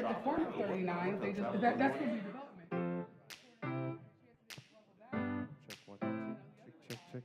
like the former 39s. They just that's gonna be development. Check one, two, check.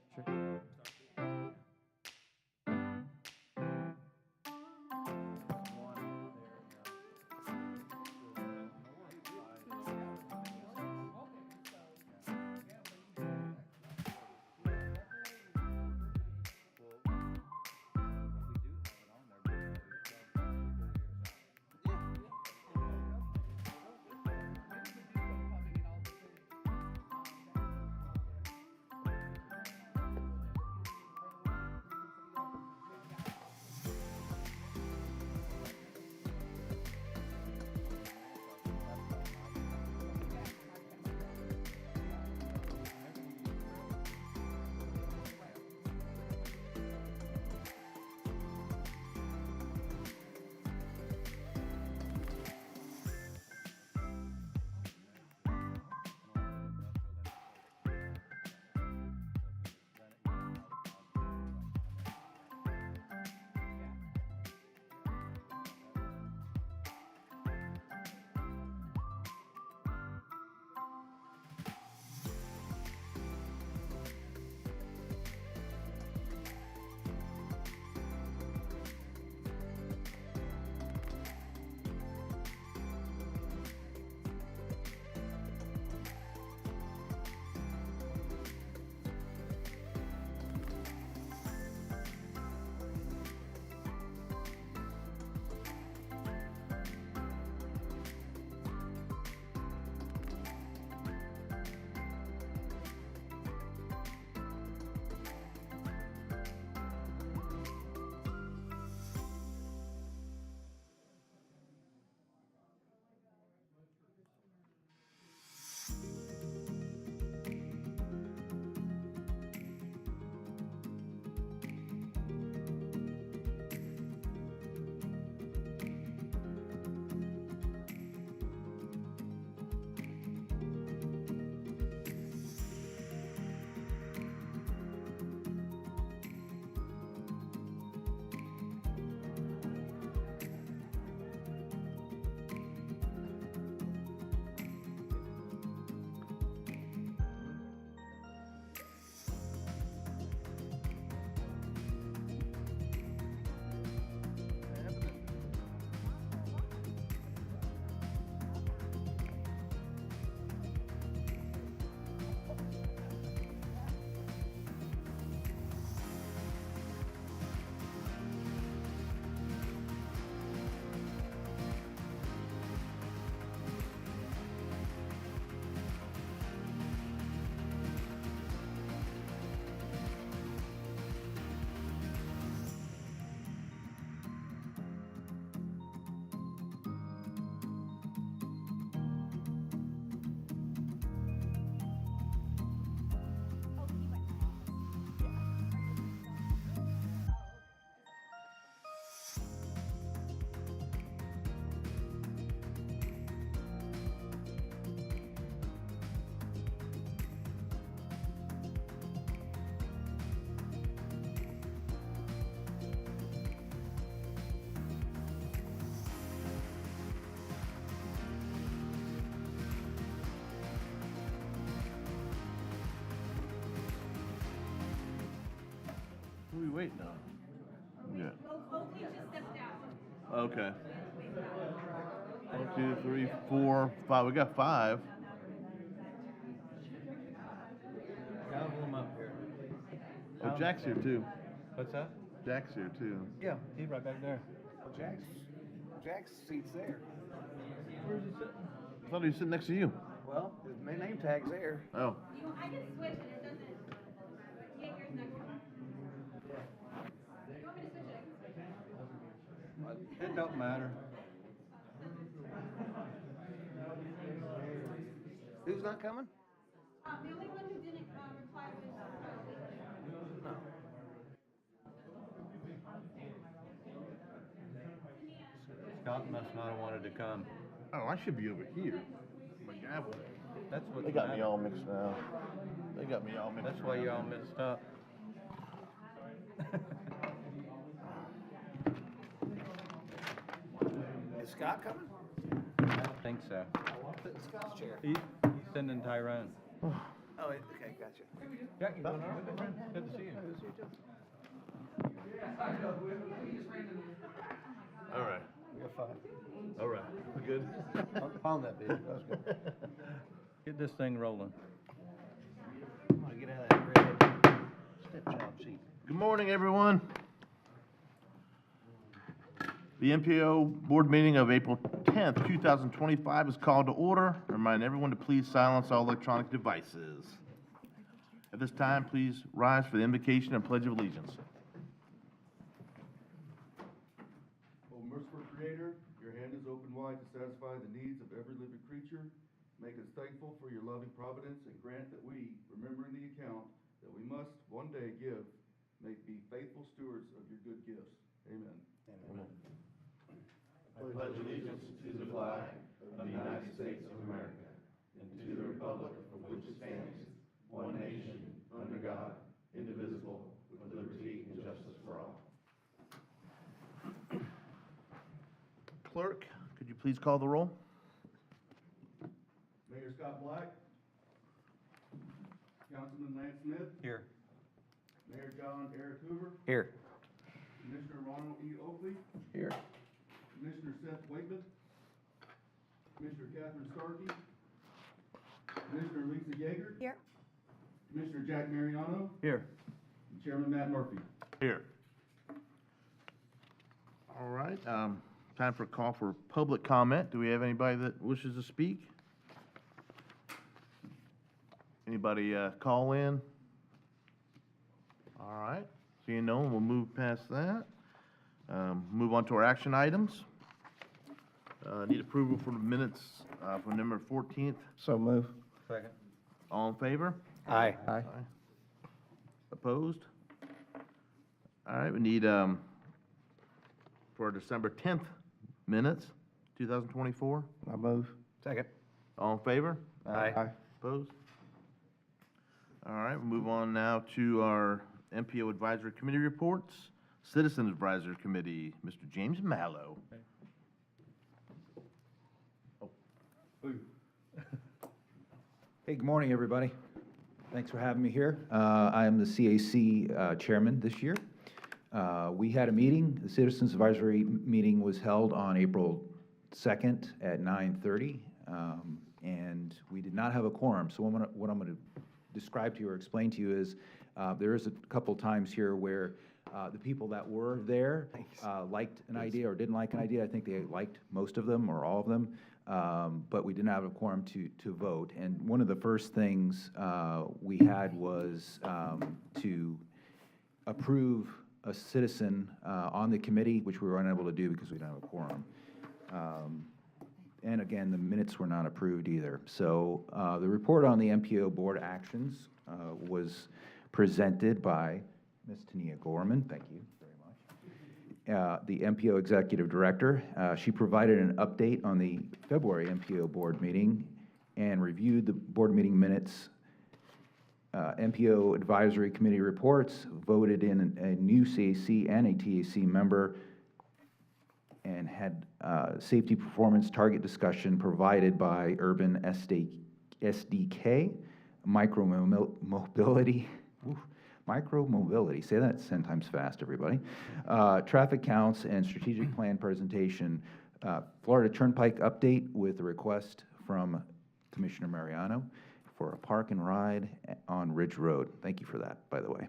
Who are we waiting on? Yeah. Oakley just stepped down. Okay. 1, 2, 3, 4, 5. We got 5. Count them up here. Oh, Jack's here too. What's that? Jack's here too. Yeah, he's right back there. Jack's seat's there. Where's he sitting? I thought he was sitting next to you. Well, his name tag's there. Oh. I can switch and it doesn't. Yeah, yours next one. You want me to switch it? It don't matter. Who's not coming? The only one who didn't reply was No. Scott must not have wanted to come. Oh, I should be over here. My gavel. That's what They got me all mixed now. They got me all mixed. That's why you're all mixed up. Is Scott coming? I don't think so. Scott's chair. He's sending Tyrone. Oh, okay, gotcha. Jack, you going on? Good to see you. All right. You're fine. All right. We good? Found that video, that was good. Get this thing rolling. I'm gonna get out of that red stepchild seat. Good morning, everyone. The MPO board meeting of April 10th, 2025 is called to order. I remind everyone to please silence all electronic devices. At this time, please rise for the invocation and pledge of allegiance. O merciful Creator, your hand is open wide to satisfy the needs of every living creature. Make us thankful for your loving providence and grant that we, remembering the account that we must one day give, may be faithful stewards of your good gifts. Amen. Amen. I pledge allegiance to the flag of the United States of America and to the republic for which it stands, one nation, under God, indivisible, with liberty and justice for all. Clerk, could you please call the roll? Mayor Scott Black. Councilman Lance Smith. Here. Mayor John Eric Hoover. Here. Commissioner Ronald E. Oakley. Here. Commissioner Seth Wakeman. Commissioner Catherine Starkey. Commissioner Lisa Yeager. Here. Commissioner Jack Mariano. Here. And Chairman Matt Murphy. Here. All right, time for a call for public comment. Do we have anybody that wishes to speak? Anybody call in? All right, seeing no one, we'll move past that. Move on to our action items. Need approval for the minutes for November 14th. So move. Second. All in favor? Aye. Opposed? All right, we need, for our December 10th minutes, 2024. I move. Second. All in favor? Aye. Opposed? All right, we'll move on now to our MPO Advisory Committee reports. Citizens Advisory Committee, Mr. James Mallow. Hey, good morning, everybody. Thanks for having me here. I am the CAC chairman this year. We had a meeting, the Citizens Advisory meeting was held on April 2nd at 9:30, and we did not have a quorum. So what I'm going to describe to you or explain to you is there is a couple times here where the people that were there liked an idea or didn't like an idea. I think they liked most of them or all of them. But we didn't have a quorum to vote. And one of the first things we had was to approve a citizen on the committee, which we were unable to do because we didn't have a quorum. And again, the minutes were not approved either. So the report on the MPO board actions was presented by Ms. Tania Gorman. Thank you very much. The MPO Executive Director. She provided an update on the February MPO board meeting and reviewed the board meeting minutes, MPO Advisory Committee reports, voted in a new CAC and a TAC member, and had safety performance target discussion provided by Urban SDK, micro-mobility, micro-mobility, say that 10 times fast, everybody. Traffic counts and strategic plan presentation. Florida Turnpike update with a request from Commissioner Mariano for a park and ride on Ridge Road. Thank you for that, by the way.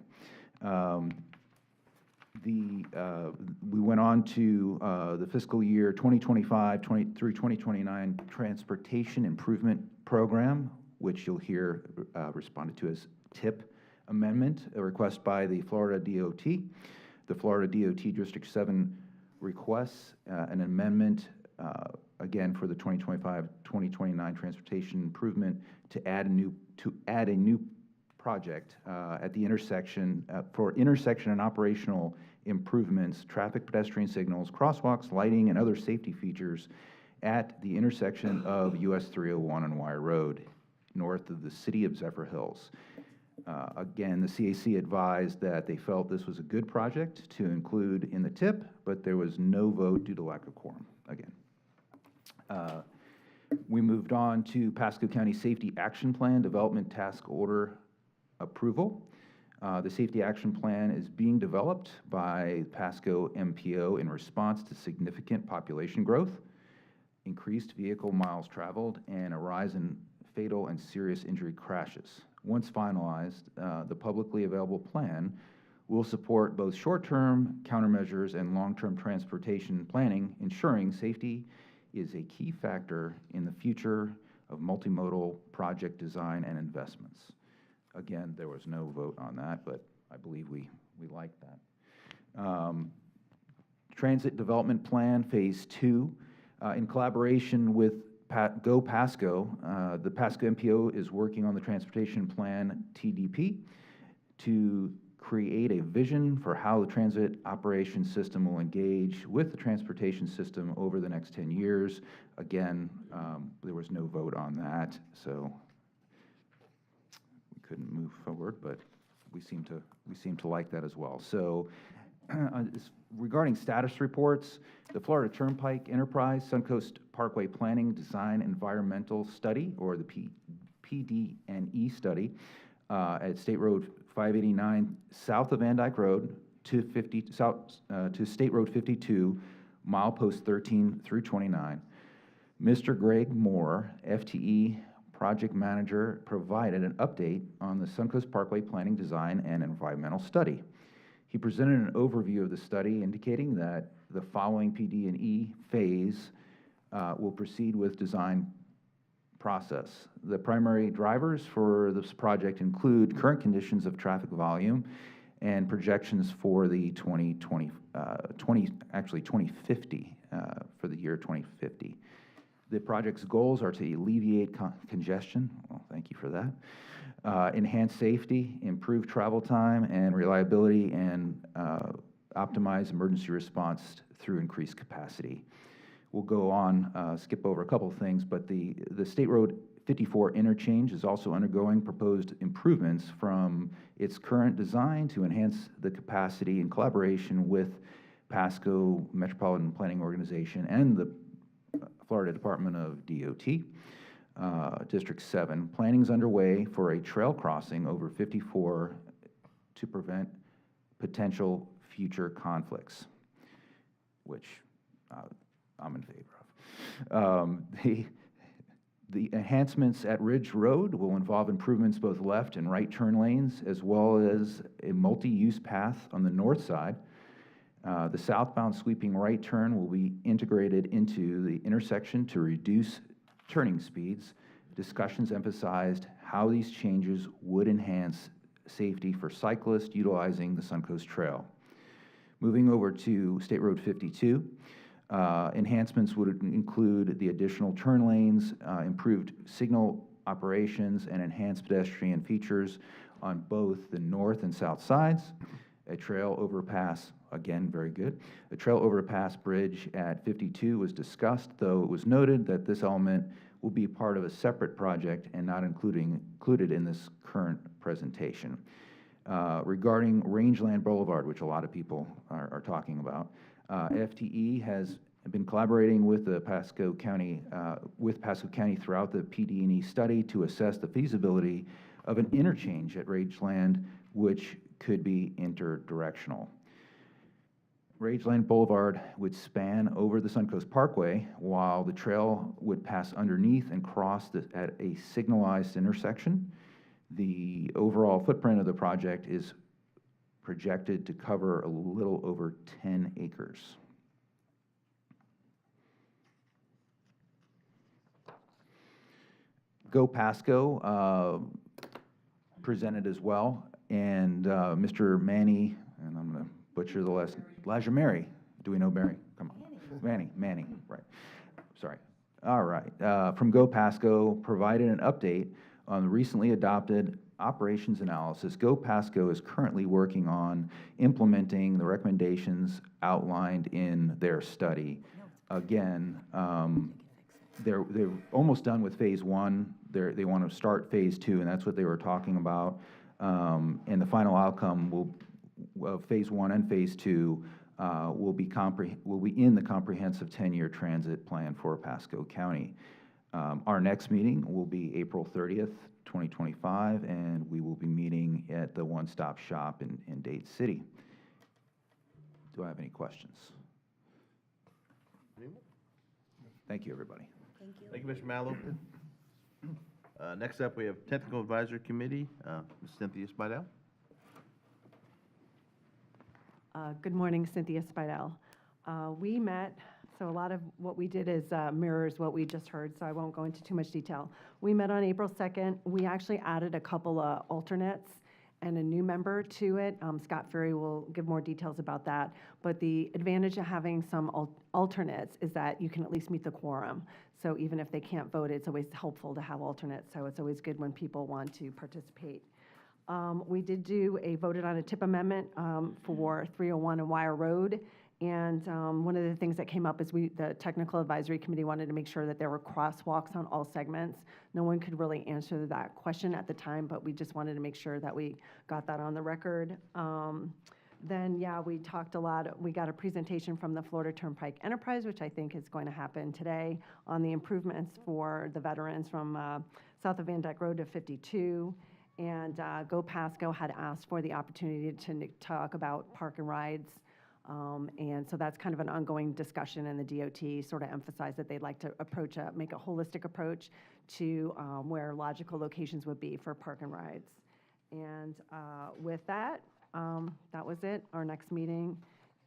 We went on to the fiscal year 2025 through 2029 Transportation Improvement Program, which you'll hear responded to as TIP amendment, a request by the Florida DOT. The Florida DOT District 7 requests an amendment, again, for the 2025-2029 transportation improvement to add a new project at the intersection for intersection and operational improvements, traffic pedestrian signals, crosswalks, lighting, and other safety features at the intersection of US 301 and Wire Road, north of the city of Zephyr Hills. Again, the CAC advised that they felt this was a good project to include in the TIP, but there was no vote due to lack of quorum, again. We moved on to Pasco County Safety Action Plan Development Task Order approval. The Safety Action Plan is being developed by Pasco MPO in response to significant population growth, increased vehicle miles traveled, and a rise in fatal and serious injury crashes. Once finalized, the publicly available plan will support both short-term countermeasures and long-term transportation planning, ensuring safety is a key factor in the future of multimodal project design and investments. Again, there was no vote on that, but I believe we like that. Transit Development Plan Phase 2, in collaboration with Go Pasco, the Pasco MPO is working on the Transportation Plan TDP to create a vision for how the transit operation system will engage with the transportation system over the next 10 years. Again, there was no vote on that, so we couldn't move forward, but we seem to like that as well. So regarding status reports, the Florida Turnpike Enterprise Suncoast Parkway Planning Design Environmental Study, or the PD&E study, at State Road 589 south of Van Dyke Road to State Road 52, milepost 13 through 29. Mr. Greg Moore, FTE project manager, provided an update on the Suncoast Parkway Planning Design and Environmental Study. He presented an overview of the study, indicating that the following PD&E phase will proceed with design process. The primary drivers for this project include current conditions of traffic volume and projections for the 2050, for the year 2050. The project's goals are to alleviate congestion, well, thank you for that, enhance safety, improve travel time and reliability, and optimize emergency response through increased capacity. We'll go on, skip over a couple of things, but the State Road 54 interchange is also undergoing proposed improvements from its current design to enhance the capacity in collaboration with Pasco Metropolitan Planning Organization and the Florida Department of DOT. District 7, planning is underway for a trail crossing over 54 to prevent potential future conflicts, which I'm in favor of. The enhancements at Ridge Road will involve improvements both left and right turn lanes, as well as a multi-use path on the north side. The southbound sweeping right turn will be integrated into the intersection to reduce turning speeds. Discussions emphasized how these changes would enhance safety for cyclists utilizing the Suncoast Trail. Moving over to State Road 52, enhancements would include the additional turn lanes, improved signal operations, and enhanced pedestrian features on both the north and south sides. A trail overpass, again, very good. A trail overpass bridge at 52 was discussed, though it was noted that this element will be part of a separate project and not included in this current presentation. Regarding Rangeland Boulevard, which a lot of people are talking about, FTE has been collaborating with the Pasco County throughout the PD&E study to assess the feasibility of an interchange at Rangeland, which could be interdirectional. Rangeland Boulevard would span over the Suncoast Parkway, while the trail would pass underneath and cross at a signalized intersection. The overall footprint of the project is projected to cover a little over 10 acres. Go Pasco presented as well, and Mr. Manny, and I'm going to butcher the last, Lajamary. Do we know Barry? Come on. Manny, right. Sorry. All right. From Go Pasco, provided an update on the recently adopted operations analysis. Go Pasco is currently working on implementing the recommendations outlined in their study. Again, they're almost done with phase 1. They want to start phase 2, and that's what they were talking about. And the final outcome of phase 1 and phase 2 will be in the comprehensive 10-year transit plan for Pasco County. Our next meeting will be April 30th, 2025, and we will be meeting at the One Stop Shop in Dade City. Do I have any questions? Thank you, everybody. Thank you. Thank you, Mr. Mallow. Next up, we have Technical Advisory Committee, Ms. Cynthia Spidell. Good morning, Cynthia Spidell. We met, so a lot of what we did is mirrors what we just heard, so I won't go into too much detail. We met on April 2nd. We actually added a couple of alternates and a new member to it. Scott Ferry will give more details about that. But the advantage of having some alternates is that you can at least meet the quorum. So even if they can't vote, it's always helpful to have alternates. So it's always good when people want to participate. We did voted on a tip amendment for 301 and Wire Road. And one of the things that came up is the Technical Advisory Committee wanted to make sure that there were crosswalks on all segments. No one could really answer that question at the time, but we just wanted to make sure that we got that on the record. Then, yeah, we talked a lot. We got a presentation from the Florida Turnpike Enterprise, which I think is going to happen today, on the improvements for the veterans from south of Van Dyke Road to 52. And Go Pasco had asked for the opportunity to talk about park and rides. And so that's kind of an ongoing discussion, and the DOT sort of emphasized that they'd like to make a holistic approach to where logical locations would be for park and rides. And with that, that was it. Our next meeting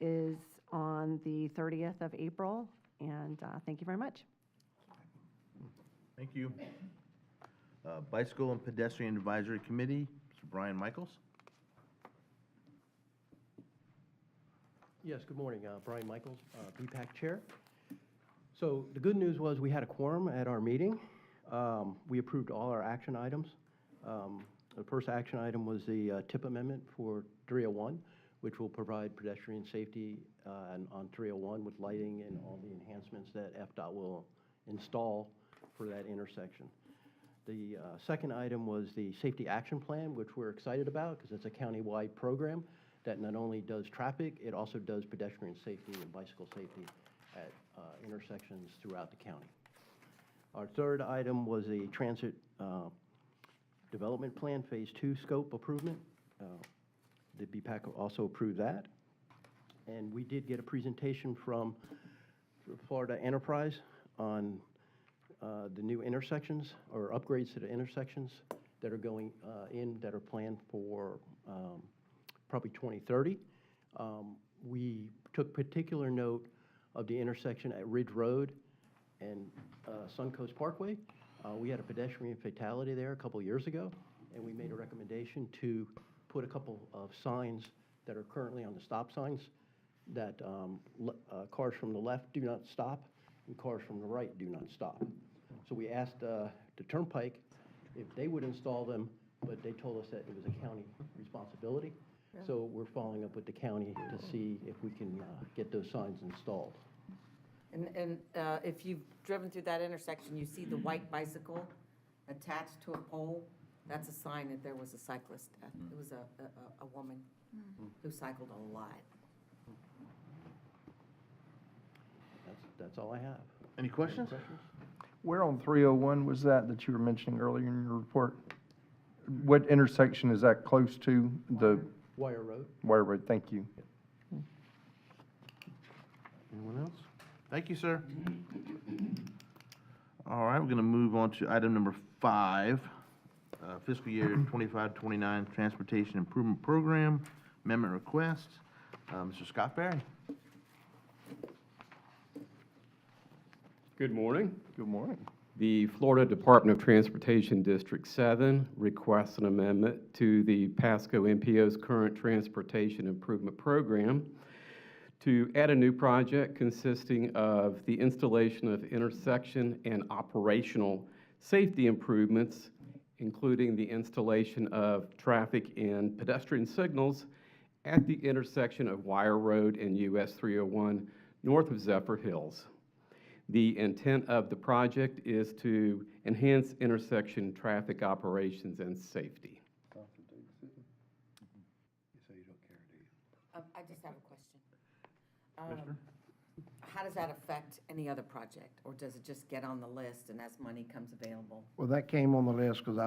is on the 30th of April, and thank you very much. Thank you. Bicycle and Pedestrian Advisory Committee, Mr. Brian Michaels. Yes, good morning. Brian Michaels, BPAC Chair. So the good news was we had a quorum at our meeting. We approved all our action items. The first action item was the tip amendment for 301, which will provide pedestrian safety on 301 with lighting and all the enhancements that FDOT will install for that intersection. The second item was the safety action plan, which we're excited about because it's a county-wide program that not only does traffic, it also does pedestrian safety and bicycle safety at intersections throughout the county. Our third item was a transit development plan, phase 2 scope improvement. The BPAC also approved that. And we did get a presentation from Florida Enterprise on the new intersections or upgrades to the intersections that are going that are planned for probably 2030. We took particular note of the intersection at Ridge Road and Suncoast Parkway. We had a pedestrian fatality there a couple years ago, and we made a recommendation to put a couple of signs that are currently on the stop signs that cars from the left do not stop and cars from the right do not stop. So we asked the Turnpike if they would install them, but they told us that it was a county responsibility. Yeah. So we're following up with the county to see if we can get those signs installed. And if you've driven through that intersection, you see the white bicycle attached to a pole. That's a sign that there was a cyclist death. It was a woman who cycled a lot. That's all I have. Any questions? Where on 301 was that you were mentioning earlier in your report? What intersection is that close to? The Wire Road. Wire Road, thank you. Anyone else? Thank you, sir. All right, we're going to move on to item number 5, fiscal year 25-29 Transportation Improvement Program Amendment Request. Mr. Scott Ferry. Good morning. Good morning. The Florida Department of Transportation District 7 requests an amendment to the Pasco MPO's current Transportation Improvement Program to add a new project consisting of the installation of intersection and operational safety improvements, including the installation of traffic and pedestrian signals at the intersection of Wire Road and US 301 north of Zephyr Hills. The intent of the project is to enhance intersection traffic operations and safety. I just have a question. how does that affect any other project? Or does it just get on the list and as money comes available? Well, that came on the list because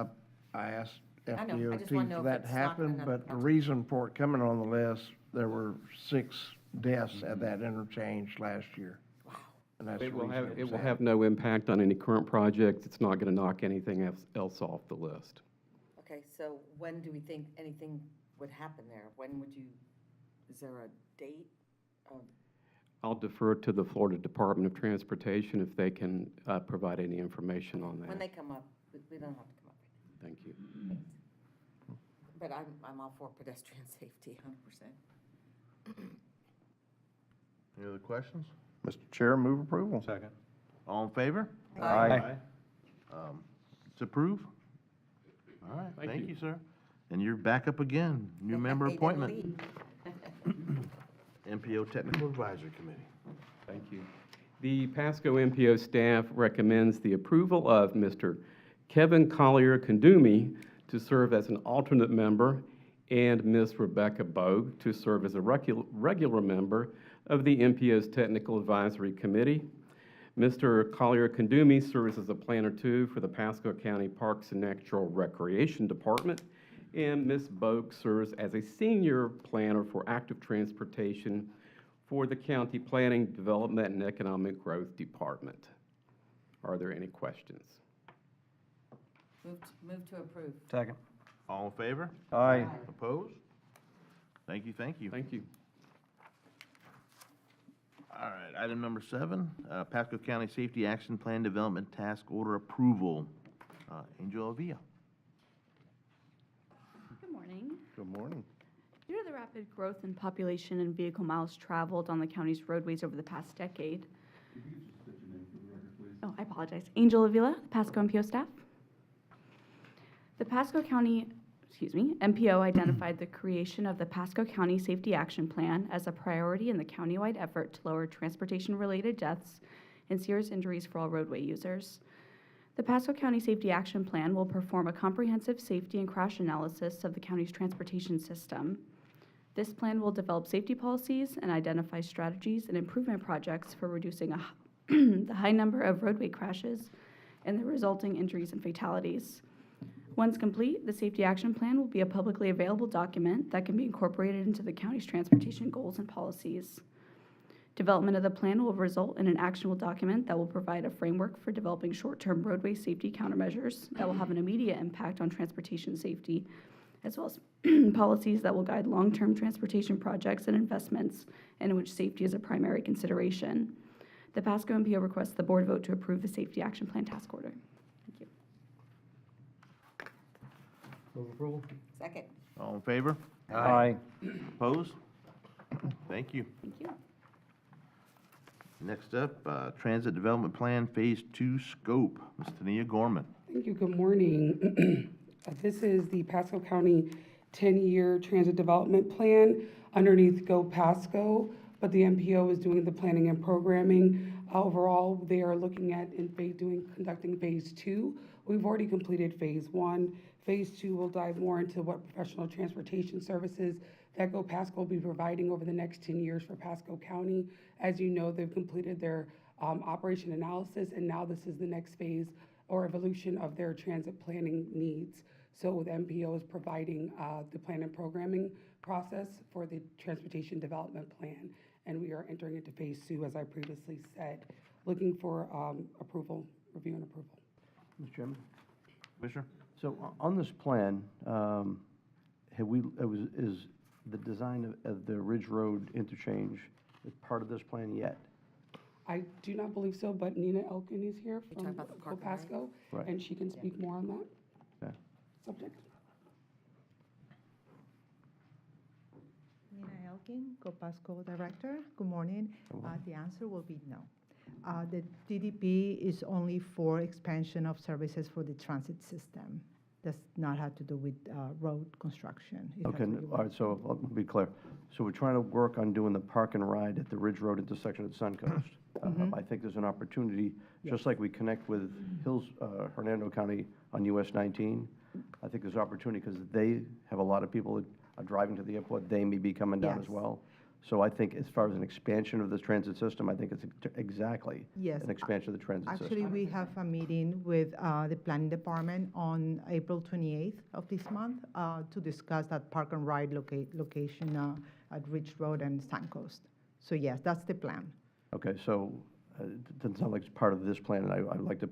I asked I know, I just wanna know FDOT if for that it's not gonna happened, but the affect- reason for it coming on the list, there were 6 deaths at that interchange last year. Wow. And that's the It will reason have, it it was will added. have no impact on any current project. It's not going to knock anything else off the list. Okay, so when do we think anything would happen there? When would you, is there a date? I'll defer to the Florida Department of Transportation if they can provide any information on When that. they come up, we don't have to come up. Thank you. But I'm all for pedestrian safety, 100%. Any other questions? Mr. Chair, move approval. Second. All in favor? Aye. It's approved? All right, Thank thank you. you, sir. And you're back up again, new member They didn't appointment, leave. MPO Technical Advisory Committee. Thank you. The Pasco MPO staff recommends the approval of Mr. Kevin Collier-Kandumi to serve as an alternate member and Ms. Rebecca Bogue to serve as a regular member of the MPO's Technical Advisory Committee. Mr. Collier-Kandumi serves as a Planner 2 for the Pasco County Parks and Natural Recreation Department, and Ms. Bogue serves as a Senior Planner for Active Transportation for the County Planning, Development, and Economic Growth Department. Are there any questions? Move to approve. Second. All in favor? Aye. Opposed? Thank you, thank you. Thank you. All right, item number 7, Pasco County Safety Action Plan Development Task Order Approval. Angel Avila. Good morning. Good morning. Due to the rapid growth in population and vehicle miles traveled on the county's roadways over the past decade. Oh, I apologize. Angel Avila, Pasco MPO staff. The Pasco County, MPO identified the creation of the Pasco County Safety Action Plan as a priority in the countywide effort to lower transportation-related deaths and serious injuries for all roadway users. The Pasco County Safety Action Plan will perform a comprehensive safety and crash analysis of the county's transportation system. This plan will develop safety policies and identify strategies and improvement projects for reducing the high number of roadway crashes and the resulting injuries and fatalities. Once complete, the Safety Action Plan will be a publicly available document that can be incorporated into the county's transportation goals and policies. Development of the plan will result in an actionable document that will provide a framework for developing short-term roadway safety countermeasures that will have an immediate impact on transportation safety, as well as policies that will guide long-term transportation projects and investments in which safety is a primary consideration. The Pasco MPO requests the board vote to approve the Safety Action Plan Task Order. Thank you. Move approval? Second. All in favor? Aye. Opposed? Thank you. Thank you. Next up, Transit Development Plan Phase 2 Scope. Ms. Tania Gorman. Thank you, good morning. This is the Pasco County 10-year transit development plan underneath Go Pasco, but the MPO is doing the planning and programming. Overall, they are looking at conducting Phase 2. We've already completed Phase 1. Phase 2 will dive more into what professional transportation services that Go Pasco will be providing over the next 10 years for Pasco County. As you know, they've completed their operation analysis, and now this is the next phase or evolution of their transit planning needs. So the MPO is providing the plan and programming process for the transportation development plan, and we are entering into Phase 2, as I previously said, looking for approval, review and approval. Mr. Chairman? Commissioner? So on this plan, is the design of the Ridge Road interchange is part of this plan yet? I do not believe so, but Nina Elkin is here You're talking from about the Go park and ride? Pasco, Right. and she can speak more on that Okay. subject. Nina Elkin, Pasco Director. Good morning. The answer will be no. The DDP is only for expansion of services for the transit system. Does not have to do with road construction. It has Okay, to do with- all right, so I'll be clear. So we're trying to work on doing the park and ride at the Ridge Road intersection at Suncoast. I think there's an opportunity, just like we connect with Hernando County on US 19, I think there's opportunity because they have a lot of people that are driving to the airport. They may be coming down as Yes. well. So I think as far as an expansion of the transit system, I think it's exactly Yes. an expansion of the transit system. Actually, we have a meeting with the planning department on April 28th of this month to discuss that park and ride location at Ridge Road and Suncoast. So yes, that's the plan. Okay, so it doesn't sound like it's part of this plan, and I'd like to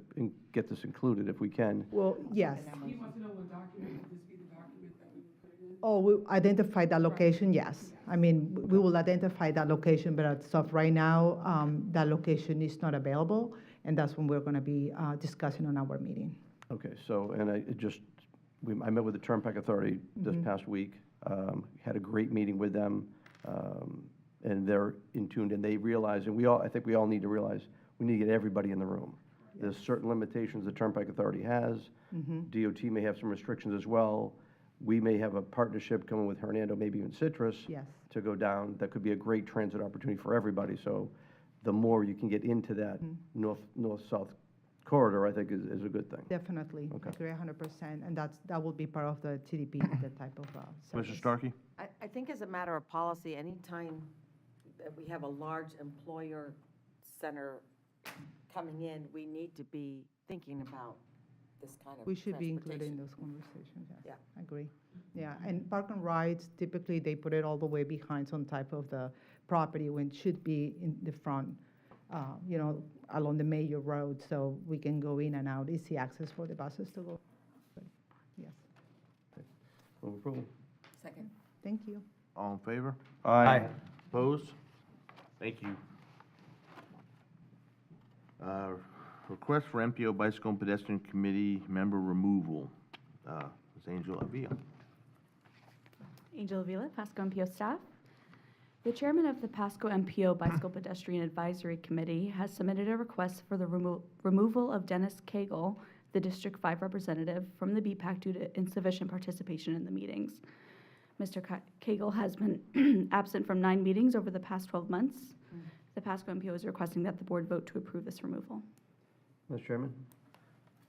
get this included if we can. Well, yes. He wants to know what document, would this be the document that we would put it in? Oh, we identify that location, yes. I mean, we will identify that location, but as of right now, that location is not available, and that's when we're going to be discussing on our meeting. Okay, so, and I met with the Turnpike Authority this past week, had a great meeting with them, and they're in tune, and they realize, and I think we all need to realize, we need to get everybody in the room. There's certain limitations the Turnpike Authority has. DOT may have some restrictions as well. We may have a partnership coming with Hernando, maybe even Citrus, Yes. to go down. That could be a great transit opportunity for everybody. So the more you can get into that north-south corridor, I think is a good thing. Definitely, Okay. agree 100%, and that will be part of the TDP, that type of service. Mr. Starkey? I think as a matter of policy, anytime that we have a large employer center coming in, we need to be thinking about this kind of We should be included in transportation. those conversations, yes. Yeah. Agree. Yeah, and park and rides, typically they put it all the way behind some type of the property when it should be in the front, along the major road, so we can go in and out, easy access for the buses to go. But, yes, Move approval. Second. thank you. All in favor? Aye. Opposed? Thank you. Request for MPO Bicycle and Pedestrian Committee member removal. Ms. Angel Avila. Angel Avila, Pasco MPO staff. The chairman of the Pasco MPO Bicycle Pedestrian Advisory Committee has submitted a request for the removal of Dennis Cagle, the District 5 representative, from the BPAC due to insufficient participation in the meetings. Mr. Cagle has been absent from 9 meetings over the past 12 months. The Pasco MPO is requesting that the board vote to approve this removal. Mr. Chairman?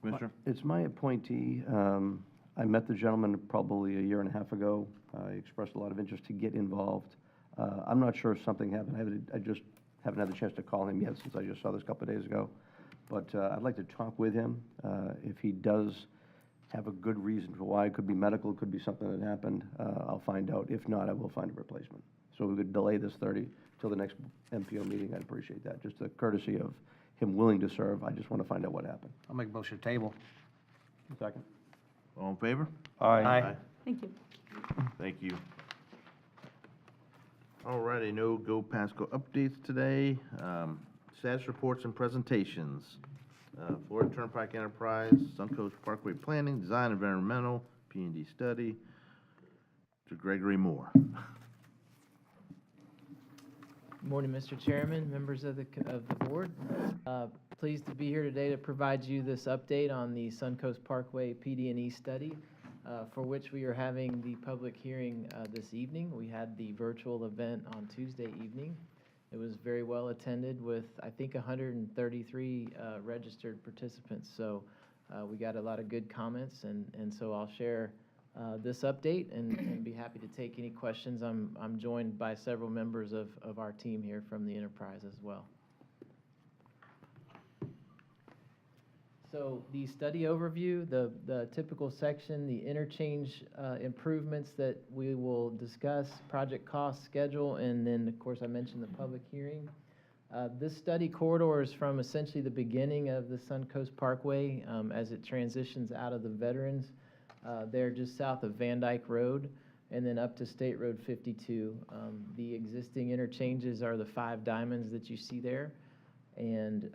Commissioner? It's my appointee. I met the gentleman probably a year and a half ago. I expressed a lot of interest to get involved. I'm not sure if something happened. I just haven't had the chance to call him yet since I just saw this a couple of days ago. But I'd like to talk with him. If he does have a good reason for why, it could be medical, it could be something that happened, I'll find out. If not, I will find a replacement. So we could delay this 30 till the next MPO meeting. I'd appreciate that. Just the courtesy of him willing to serve. I just want to find out what happened. I'll make a motion to table. Second. All in favor? Aye. Thank you. Thank you. All righty, no Go Pasco updates today. Status reports and presentations. Florida Turnpike Enterprise, Suncoast Parkway Planning, Design Environmental, P&D Study. To Gregory Moore. Morning, Mr. Chairman, members of the board. Pleased to be here today to provide you this update on the Suncoast Parkway PD&E study, for which we are having the public hearing this evening. We had the virtual event on Tuesday evening. It was very well attended with, I think, 133 registered participants. So we got a lot of good comments, and so I'll share this update and be happy to take any questions. I'm joined by several members of our team here from the enterprise as well. So the study overview, the typical section, the interchange improvements that we will discuss, project cost, schedule, and then, of course, I mentioned the public hearing. This study corridor is from essentially the beginning of the Suncoast Parkway as it transitions out of the Veterans. There just south of Van Dyke Road, and then up to State Road 52. The existing interchanges are the 5 diamonds that you see there. And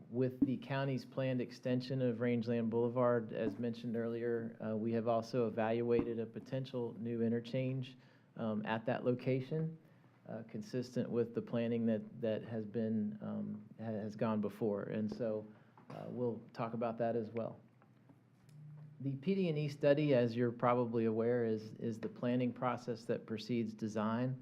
with the county's planned extension of Rangeland Boulevard, as mentioned earlier, we have also evaluated a potential new interchange at that location, consistent with the planning that has been has gone before. And so we'll talk about that as well. The PD&E study, as you're probably aware, is the planning process that precedes design.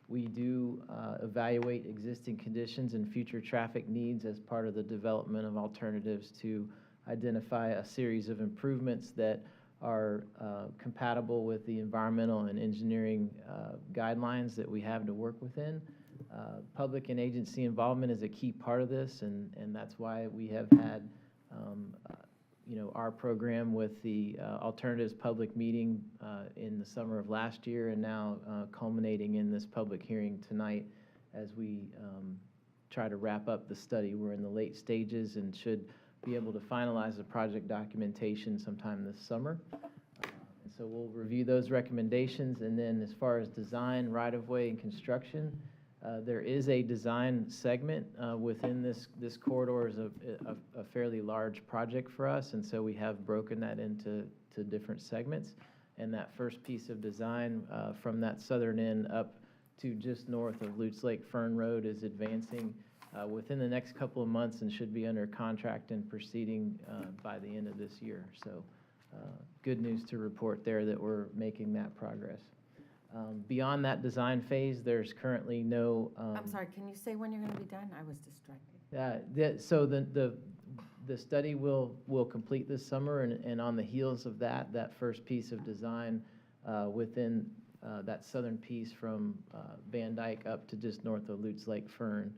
We do evaluate existing conditions and future traffic needs as part of the development of alternatives to identify a series of improvements that are compatible with the environmental and engineering guidelines that we have to work within. Public and agency involvement is a key part of this, and that's why we have had our program with the alternatives public meeting in the summer of last year, and now culminating in this public hearing tonight as we try to wrap up the study. We're in the late stages and should be able to finalize the project documentation sometime this summer. And so we'll review those recommendations, and then as far as design, right-of-way, and construction, there is a design segment within this corridor is a fairly large project for us, and so we have broken that into different segments. And that first piece of design from that southern end up to just north of Lutz Lake Fern Road is advancing within the next couple of months and should be under contract and proceeding by the end of this year. So good news to report there that we're making that progress. Beyond that design phase, there's currently no. I'm sorry, can you say when you're going to be done? I was distracted. So the study will complete this summer, and on the heels of that first piece of design within that southern piece from Van Dyke up to just north of Lutz Lake Fern,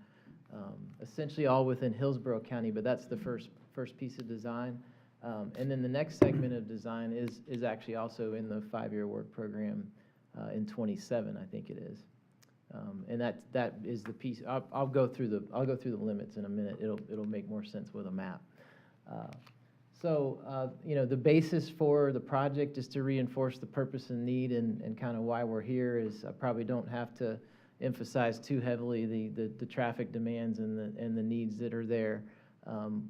essentially all within Hillsborough County, but that's the first piece of design. And then the next segment of design is actually also in the 5-year work program. In 27, I think it is, and that is the piece. I'll go through the limits in a minute. It'll make more sense with a map. The basis for the project is to reinforce the purpose and need, and kind of why we're here is I probably don't have to emphasize too heavily the traffic demands and the needs that are there.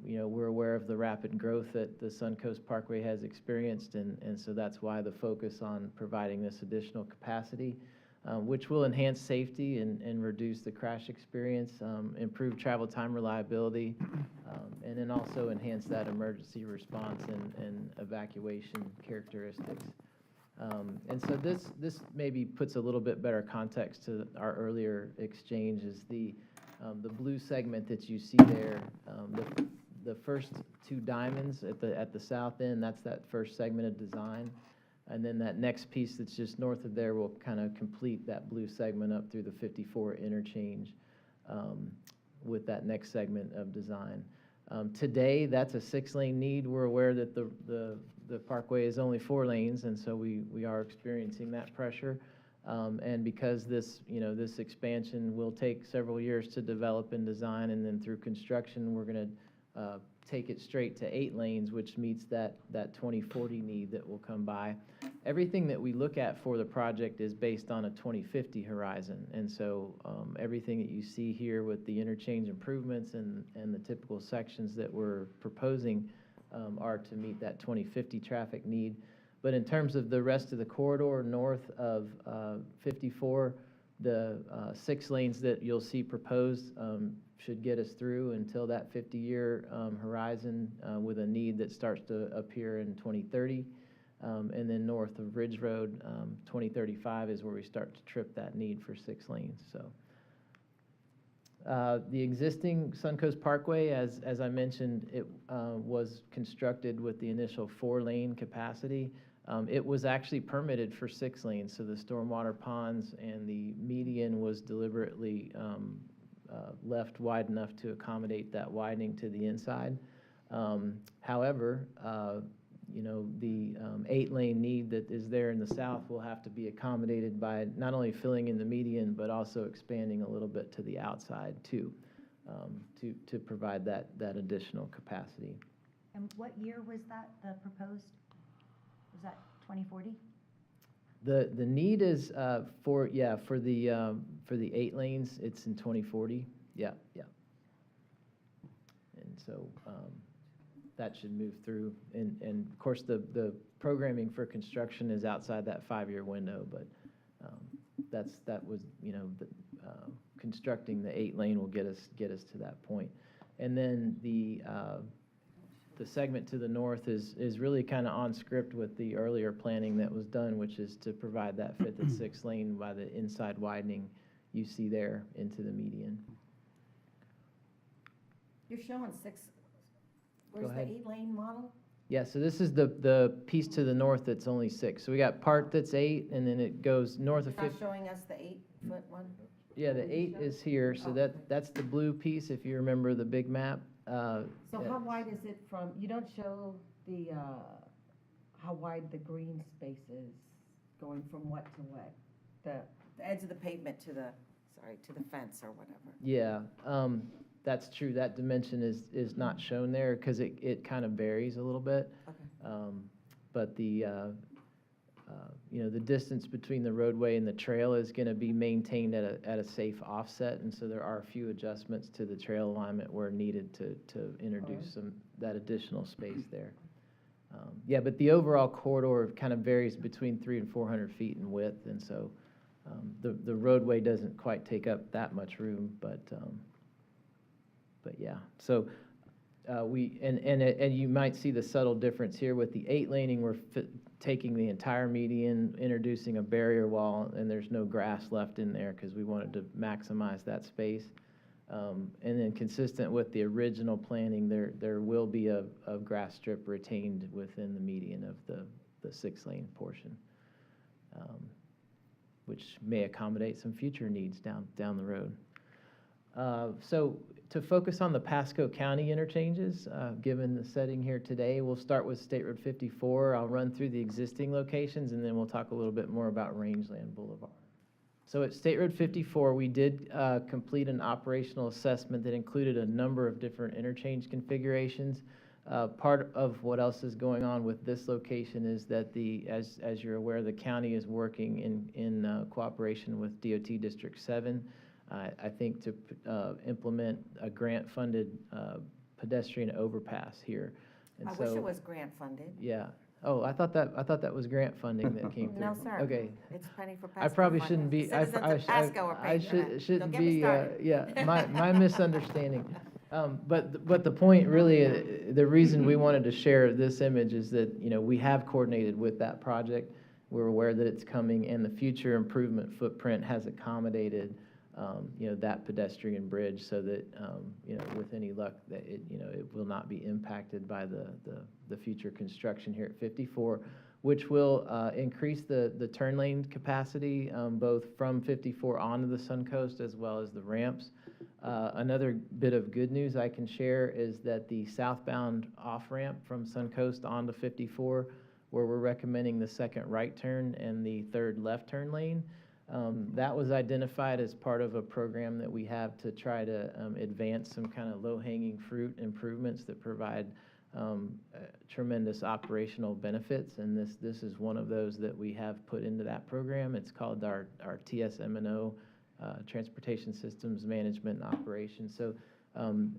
We're aware of the rapid growth that the Suncoast Parkway has experienced, and so that's why the focus on providing this additional capacity, which will enhance safety and reduce the crash experience, improve travel time reliability, and then also enhance that emergency response and evacuation characteristics. And so this maybe puts a little bit better context to our earlier exchange is the blue segment that you see there, the first two diamonds at the south end, that's that first segment of design. And then that next piece that's just north of there will kind of complete that blue segment up through the 54 interchange with that next segment of design. Today, that's a 6-lane need. We're aware that the parkway is only 4 lanes, and so we are experiencing that pressure. And because this expansion will take several years to develop and design, and then through construction, we're going to take it straight to 8 lanes, which meets that 2040 need that will come by. Everything that we look at for the project is based on a 2050 horizon, and so everything that you see here with the interchange improvements and the typical sections that we're proposing are to meet that 2050 traffic need. But in terms of the rest of the corridor north of 54, the 6 lanes that you'll see proposed should get us through until that 50-year horizon with a need that starts to appear in 2030. And then north of Ridge Road, 2035 is where we start to trip that need for 6 lanes. So the existing Suncoast Parkway, as I mentioned, it was constructed with the initial 4-lane capacity. It was actually permitted for 6 lanes, so the stormwater ponds and the median was deliberately left wide enough to accommodate that widening to the inside. However, the 8-lane need that is there in the south will have to be accommodated by not only filling in the median, but also expanding a little bit to the outside too, to provide that additional capacity. And what year was that, the proposed? Was that 2040? The need is for the 8 lanes, it's in 2040. Yeah. And so that should move through. And of course, the programming for construction is outside that 5-year window, but constructing the 8-lane will get us to that point. And then the segment to the north is really kind of on script with the earlier planning that was done, which is to provide that 5th and 6th lane by the inside widening you see there into the median. You're showing 6, Go where's the ahead. 8-lane model? Yeah, so this is the piece to the north that's only 6. So we got part that's 8, and then it goes north of You're not 50. showing us the 8-foot one? Yeah, the 8 is here, so that's the blue piece, if you remember the big map. So how wide is it from, you don't show the, how wide the green space is going from what to what? The edge of the pavement to the, to the fence or whatever. Yeah, that's true. That dimension is not shown there because it kind of varies a little bit. Okay. But the, the distance between the roadway and the trail is going to be maintained at a safe offset, and so there are a few adjustments to the trail alignment where needed to introduce that additional space there. Yeah, but the overall corridor kind of varies between 300 and 400 feet in width, and so the roadway doesn't quite take up that much room, but yeah. So and you might see the subtle difference here with the 8 laning. We're taking the entire median, introducing a barrier wall, and there's no grass left in there because we wanted to maximize that space. And then consistent with the original planning, there will be a grass strip retained within the median of the 6-lane portion, which may accommodate some future needs down the road. So to focus on the Pasco County interchanges, given the setting here today, we'll start with State Road 54. I'll run through the existing locations, and then we'll talk a little bit more about Rangeland Boulevard. So at State Road 54, we did complete an operational assessment that included a number of different interchange configurations. Part of what else is going on with this location is that as you're aware, the county is working in cooperation with DOT District 7, I think, to implement a grant-funded pedestrian overpass here. And I so, wish it was grant funded. Yeah. Oh, I thought that was grant funding that came through. No, sir. Okay. It's penny for Pasco. I probably funding. shouldn't be, Citizens of Pasco are paying for that. shouldn't Don't get me be, started. yeah, my misunderstanding. But the point really, the reason we wanted to share this image is that, we have coordinated with that project. We're aware that it's coming, and the future improvement footprint has accommodated, that pedestrian bridge so that, with any luck, that it will not be impacted by the future construction here at 54, which will increase the turn lane capacity, both from 54 onto the Suncoast as well as the ramps. Another bit of good news I can share is that the southbound off-ramp from Suncoast onto 54, where we're recommending the second right turn and the third left turn lane, that was identified as part of a program that we have to try to advance some kind of low-hanging fruit improvements that provide tremendous operational benefits, and this is one of those that we have put into that program. It's called our TSM&O, Transportation Systems Management and Operations. So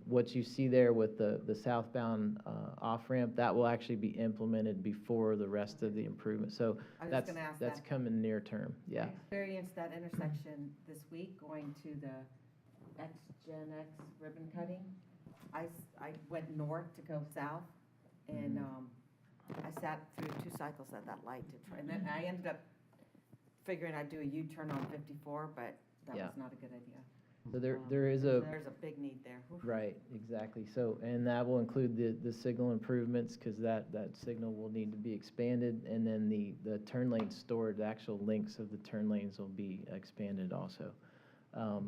what you see there with the southbound off-ramp, that will actually be implemented before the rest of the improvement. So that's coming near term. Yeah. I experienced that intersection this week going to the Gen X ribbon cutting. I went north to go south, and I sat through 2 cycles at that light to try, and then I ended up figuring I'd do a U-turn on 54, but that was not a good idea. So there's a big need there. Oof. Right, exactly. So, and that will include the signal improvements, because that signal will need to be expanded, and then the turn lane stored, the actual links of the turn lanes will be expanded also.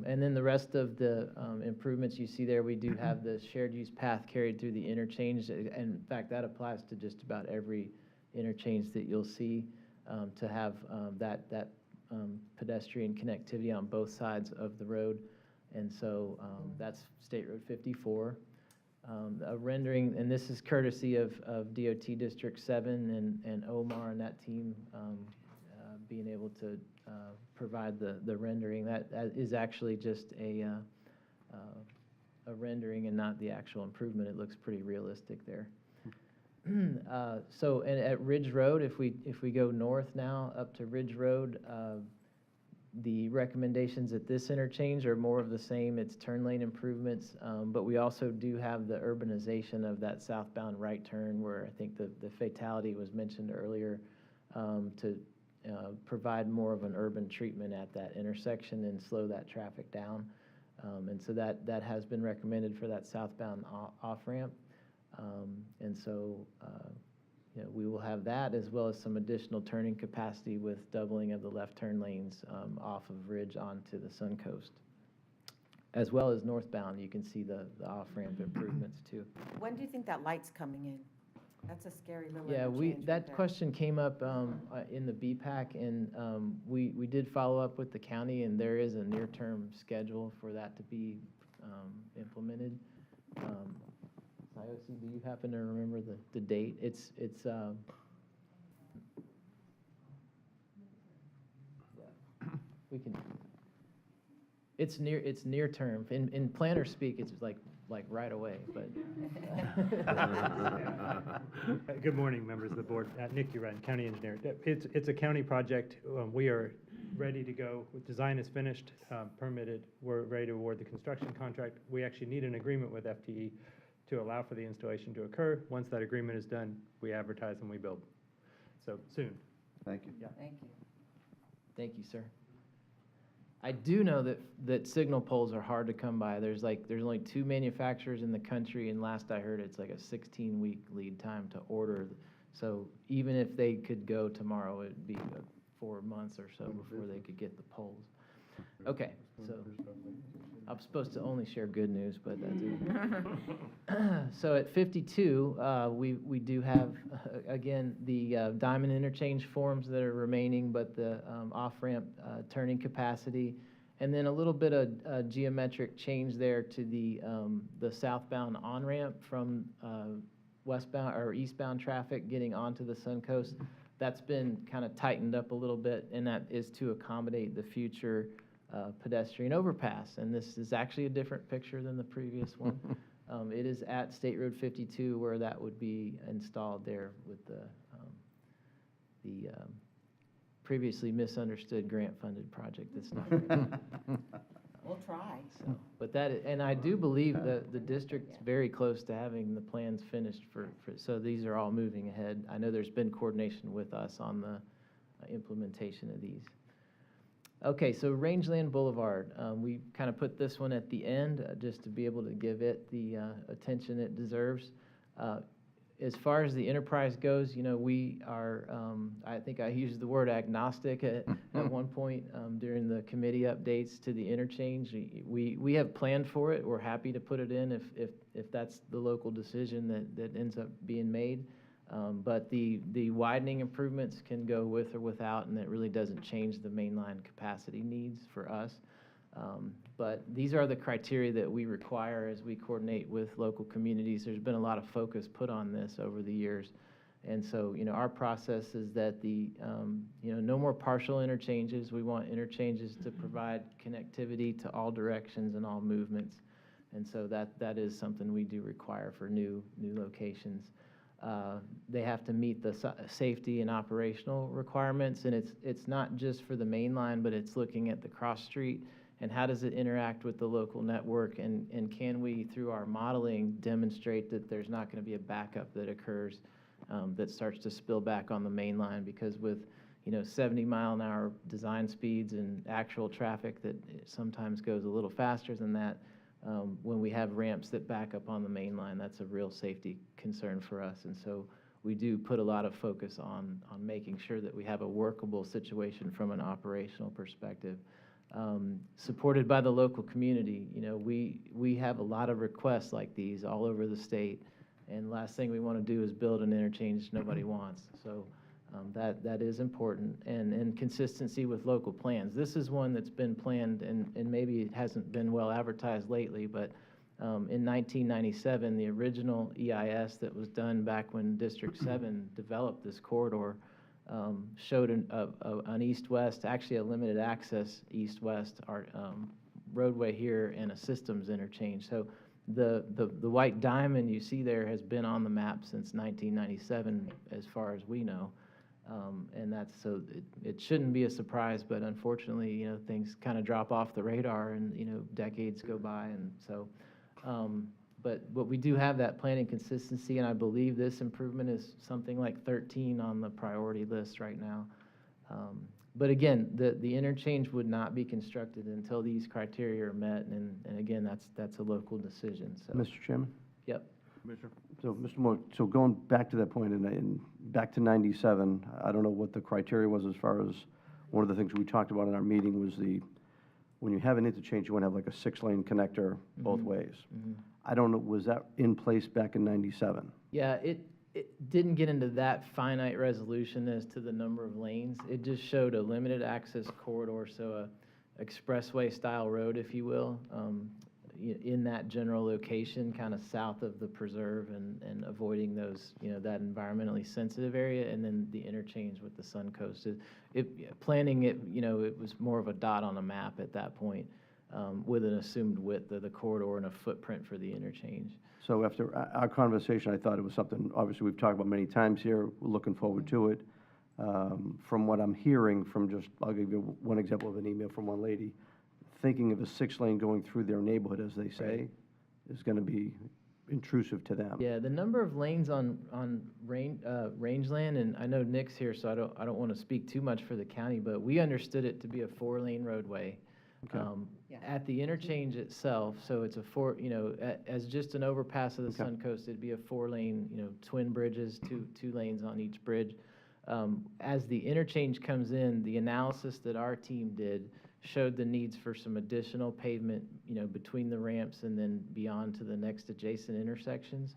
And then the rest of the improvements you see there, we do have the shared use path carried through the interchange. And in fact, that applies to just about every interchange that you'll see, to have that pedestrian connectivity on both sides of the road. And so that's State Road 54. A rendering, and this is courtesy of DOT District 7 and Omar and that team being able to provide the rendering. That is actually just a rendering and not the actual improvement. It looks pretty realistic there. So, and at Ridge Road, if we go north now up to Ridge Road, the recommendations at this interchange are more of the same. It's turn lane improvements, but we also do have the urbanization of that southbound right turn, where I think the fatality was mentioned earlier, to provide more of an urban treatment at that intersection and slow that traffic down. And so that has been recommended for that southbound off-ramp. And so we will have that as well as some additional turning capacity with doubling of the left turn lanes off of Ridge onto the Sun Coast. As well as northbound, you can see the off-ramp improvements too. When do you think that light's coming in? That's a scary little Yeah, interchange right that there. question came up in the BPAC, and we did follow up with the county, and there is a near-term schedule for that to be implemented. IOC, do you happen to remember the date? We can, it's near term. In planner speak, it's like right away, but. Good morning, members of the board. Nick Uren, County Engineer. It's a county project. We are ready to go. Design is finished, permitted. We're ready to award the construction contract. We actually need an agreement with FTE to allow for the installation to occur. Once that agreement is done, we advertise and we build. So soon. Thank you. Yeah. Thank you. Thank you, sir. I do know that signal poles are hard to come by. There's only 2 manufacturers in the country, and last I heard, it's like a 16-week lead time to order. So even if they could go tomorrow, it'd be 4 months or so before they could get the poles. Okay, so I'm supposed to only share good news, but that's so at 52, we do have again the diamond interchange forms that are remaining, but the off-ramp turning capacity, and then a little bit of geometric change there to the southbound on-ramp from westbound or eastbound traffic getting onto the Sun Coast. That's been kind of tightened up a little bit, and that is to accommodate the future pedestrian overpass. And this is actually a different picture than the previous one. It is at State Road 52 where that would be installed there with the previously misunderstood grant-funded project that's not grant. We'll try. So, but and I do believe that the district's very close to having the plans finished so these are all moving ahead. I know there's been coordination with us on the implementation of these. Okay, so Rangeland Boulevard, we kind of put this one at the end just to be able to give it the attention it deserves. As far as the enterprise goes, we are, I think I used the word agnostic at one point during the committee updates to the interchange. We have planned for it. We're happy to put it in if that's the local decision that ends up being made. But the widening improvements can go with or without, and it really doesn't change the mainline capacity needs for us. But these are the criteria that we require as we coordinate with local communities. There's been a lot of focus put on this over the years. And so, our process is that no more partial interchanges. We want interchanges to provide connectivity to all directions and all movements. And so that is something we do require for new locations. They have to meet the safety and operational requirements, and it's not just for the main line, but it's looking at the cross street and how does it interact with the local network, and can we, through our modeling, demonstrate that there's not going to be a backup that occurs that starts to spill back on the main line, because with 70-mile-an-hour design speeds and actual traffic that sometimes goes a little faster than that, when we have ramps that back up on the main line, that's a real safety concern for us. And so we do put a lot of focus on making sure that we have a workable situation from an operational perspective. Supported by the local community, we have a lot of requests like these all over the state, and last thing we want to do is build an interchange nobody wants. So that is important, and consistency with local plans. This is one that's been planned, and maybe it hasn't been well advertised lately, but in 1997, the original EIS that was done back when District 7 developed this corridor showed an east-west, actually a limited access east-west roadway here and a systems interchange. So the white diamond you see there has been on the map since 1997, as far as we know. And so it shouldn't be a surprise, but unfortunately, things kind of drop off the radar, and decades go by, and so. But we do have that planning consistency, and I believe this improvement is something like 13 on the priority list right now. But again, the interchange would not be constructed until these criteria are met, and again, that's a local decision. So. Mr. Chairman? Yep. Commissioner? So, Mr. Moore, so going back to that point, and back to 97, I don't know what the criteria was as far as, one of the things we talked about in our meeting was when you have an interchange, you want to have like a 6-lane connector both ways. I don't know, was that in place back in 97? Yeah, it didn't get into that finite resolution as to the number of lanes. It just showed a limited access corridor, so a expressway-style road, if you will, in that general location, kind of south of the preserve and avoiding those, that environmentally sensitive area, and then the interchange with the Suncoast. Planning it, it was more of a dot on a map at that point, with an assumed width of the corridor and a footprint for the interchange. So after our conversation, I thought it was something, obviously, we've talked about many times here, we're looking forward to it. From what I'm hearing from I'll give you one example of an email from one lady, thinking of a 6-lane going through their neighborhood, as they say, is going to be intrusive to them. Yeah, the number of lanes on rangeland, and I know Nick's here, so I don't want to speak too much for the county, but we understood it to be a 4-lane roadway. At the interchange itself, so it's as just an overpass of the Suncoast, it'd be a 4-lane, twin bridges, two lanes on each bridge. As the interchange comes in, the analysis that our team did showed the needs for some additional pavement, between the ramps and then beyond to the next adjacent intersections.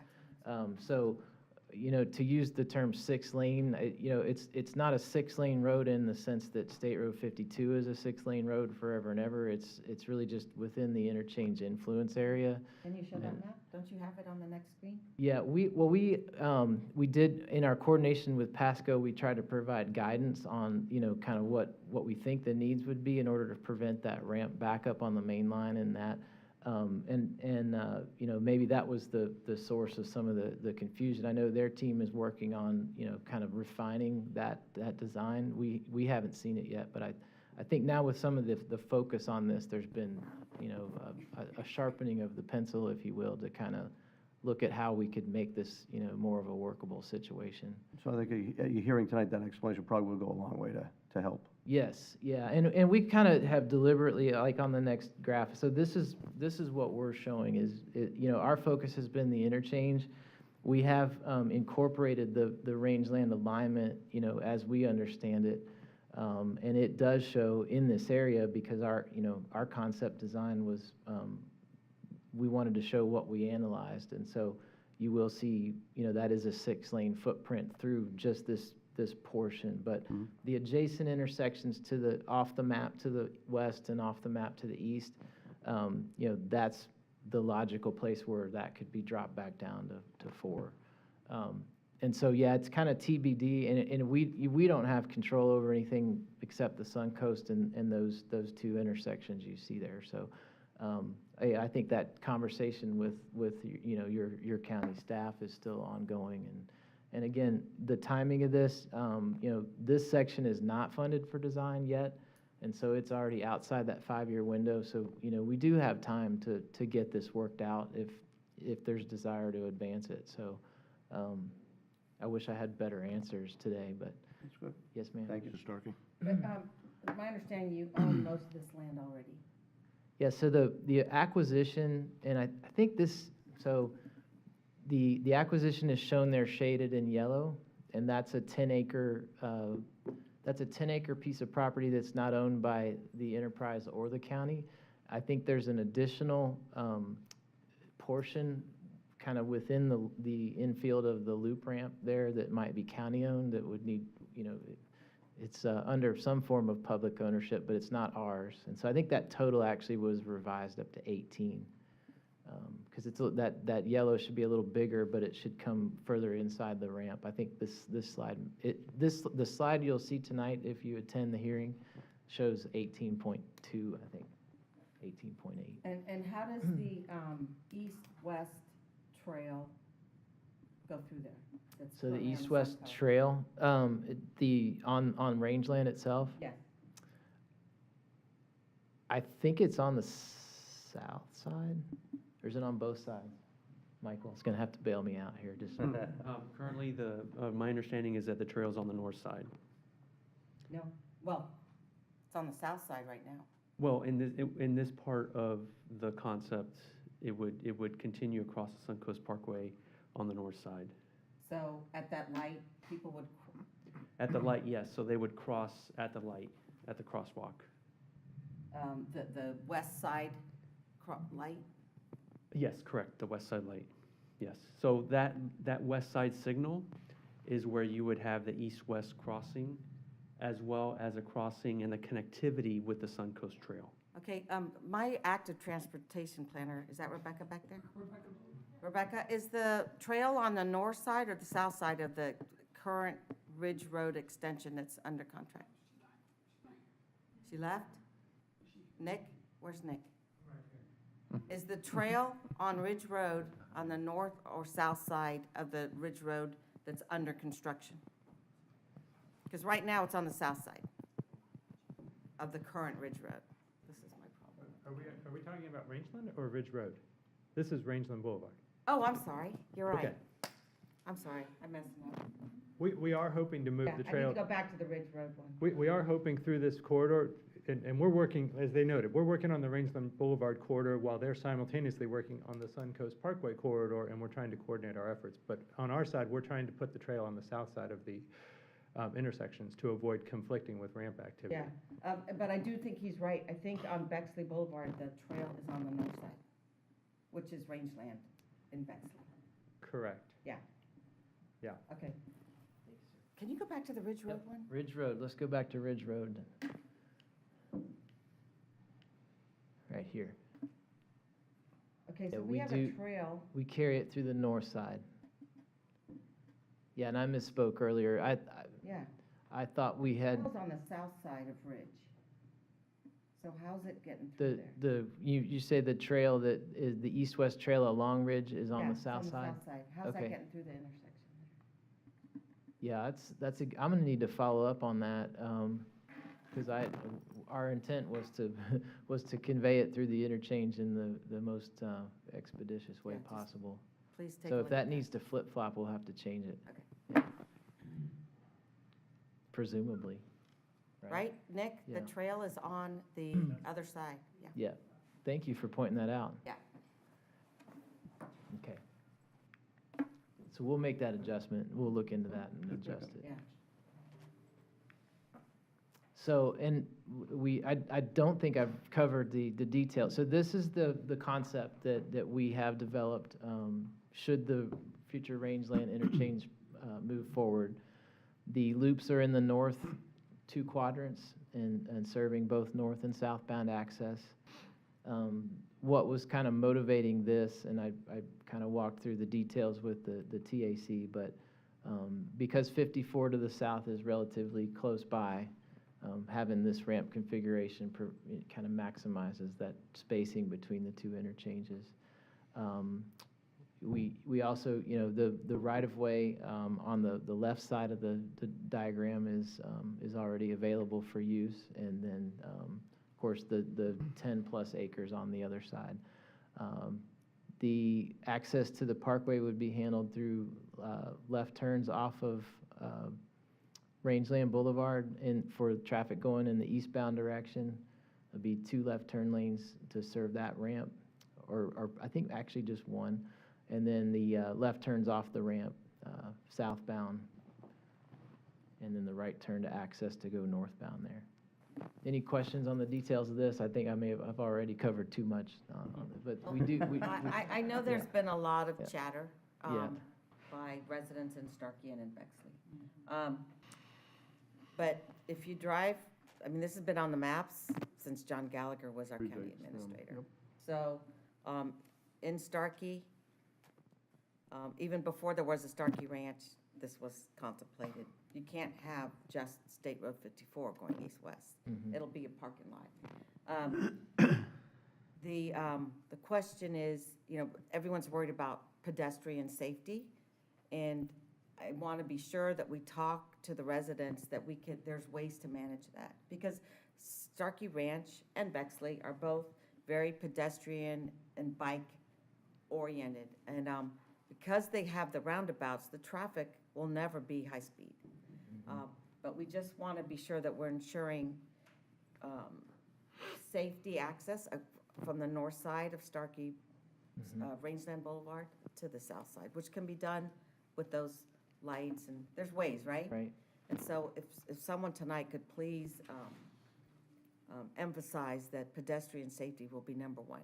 To use the term 6-lane, it's not a 6-lane road in the sense that State Road 52 is a 6-lane road forever and ever. It's really just within the interchange influence area. Can you show that map? Don't you have it on the next screen? Yeah, we did, in our coordination with Pasco, we tried to provide guidance on, kind of what we think the needs would be in order to prevent that ramp back up on the main line and that. Maybe that was the source of some of the confusion. I know their team is working on, kind of refining that design. We haven't seen it yet, but I think now with some of the focus on this, there's been, a sharpening of the pencil, if you will, to kind of look at how we could make this, more of a workable situation. So I think you're hearing tonight, that explanation probably will go a long way to help. Yes, yeah, and we kind of have deliberately, like on the next graph, so this is what we're showing is, our focus has been the interchange. We have incorporated the rangeland alignment, as we understand it, and it does show in this area because our concept design was, we wanted to show what we analyzed, and so you will see, that is a 6-lane footprint through just this portion, but the adjacent intersections off the map to the west and off the map to the east, that's the logical place where that could be dropped back down to 4. And so, yeah, it's kind of TBD, and we don't have control over anything except the Suncoast and those 2 intersections you see there. So I think that conversation with your county staff is still ongoing, and again, the timing of this, this section is not funded for design yet, and so it's already outside that 5-year window. So, we do have time to get this worked out if there's desire to advance it. So, I wish I had better answers today, but. That's good. Yes, ma'am. Thank you, Mr. Starkey. My understanding, you own most of this land already. Yeah, so the acquisition, and I think this, so the acquisition is shown there shaded in yellow, and that's a 10-acre piece of property that's not owned by the enterprise or the county. I think there's an additional portion kind of within the infield of the loop ramp there that might be county-owned that would need, it's under some form of public ownership, but it's not ours. And so I think that total actually was revised up to 18. Because that yellow should be a little bigger, but it should come further inside the ramp. I think this slide, the slide you'll see tonight, if you attend the hearing, shows 18.2, I think, 18.8. And how does the east-west trail go through there? So the east-west trail, on rangeland itself? Yes. I think it's on the south side, or is it on both sides? Michael's going to have to bail me out here. Just Currently, my understanding is that the trail's on the north side. No, well, it's on the south side right now. Well, in this part of the concept, it would continue across the Suncoast Parkway on the north side. So at that light, people would, At the light, yes, so they would cross at the light, at the crosswalk. the west side light? Yes, correct, the west side light, yes. So that west side signal is where you would have the east-west crossing, as well as a crossing and a connectivity with the Suncoast Trail. Okay, my active transportation planner, is that Rebecca back there? Rebecca, is the trail on the north side or the south side of the current Ridge Road extension that's under contract? She left? Nick? Where's Nick? Is the trail on Ridge Road on the north or south side of the Ridge Road that's under construction? Because right now it's on the south side of the current Ridge Road. This is my problem. Are we talking about Rangeland or Ridge Road? This is Rangeland Boulevard. Oh, I'm sorry, you're right. Okay. I'm sorry, I messed up. We are hoping to move Yeah, the I trail. need to go back to the Ridge Road one. We are hoping through this corridor, and we're working, as they noted, we're working on the Rangeland Boulevard corridor while they're simultaneously working on the Suncoast Parkway corridor, and we're trying to coordinate our efforts. But on our side, we're trying to put the trail on the south side of the intersections to avoid conflicting with ramp activity. Yeah, but I do think he's right. I think on Bexley Boulevard, the trail is on the north side, which is rangeland in Bexley. Correct. Yeah. Yeah. Okay. Can you go back to the Ridge Road one? Ridge Road, let's go back to Ridge Road. Right here. Okay, Yeah, so we we have a do- trail. We carry it through the north side. Yeah, and I misspoke earlier. Yeah. I thought we had, Trail's on the south side of Ridge. So how's it getting through there? you say the trail that is, the east-west trail along Ridge is on Yeah, the it's south on side? the south side. How's that Okay. getting through the intersection Yeah, I'm gonna need to follow up on that, because our intent was to, was to convey it through the interchange in the most expeditious way Yeah, just possible. Please take a So look if at that needs to flip-flop, we'll have to change it. Okay. Yeah. Presumably. Right, Nick? The Yeah. trail is on the other side. Yeah. Yeah, thank you for pointing that out. Yeah. Okay. So we'll make that adjustment, we'll look into that and adjust it. Yeah. So, and I don't think I've covered the details. So this is the concept that we have developed, should the future rangeland interchange move forward. The loops are in the north two quadrants and serving both north and southbound access. What was kind of motivating this, and I kind of walked through the details with the TAC, but because 54 to the south is relatively close by, having this ramp configuration kind of maximizes that spacing between the two interchanges. We also, the right-of-way on the left side of the diagram is already available for use, and then, of course, the 10-plus acres on the other side. The access to the parkway would be handled through left turns off of Rangeland Boulevard for traffic going in the eastbound direction. There'll be 2 left turn lanes to serve that ramp, or I think actually just 1. And then the left turns off the ramp southbound, and then the right turn to access to go northbound there. Any questions on the details of this? I think I've already covered too much on it, but we do. I know there's been a lot of Yeah. chatter Yeah. by residents in Starkey and in Bexley. But if you drive, I mean, this has been on the maps since John Gallagher was our county administrator. So in Starkey, even before there was a Starkey Ranch, this was contemplated. You can't have just State Road 54 going east-west. Mhm. It'll be a parking lot. The question is, everyone's worried about pedestrian safety, and I want to be sure that we talk to the residents that there's ways to manage that. Because Starkey Ranch and Bexley are both very pedestrian and bike-oriented. And because they have the roundabouts, the traffic will never be high-speed. But we just want to be sure that we're ensuring safety access from the north side of Starkey Rangeland Boulevard to the south side, which can be done with those lights, and there's ways, right? Right. And so if someone tonight could please emphasize that pedestrian safety will be number one.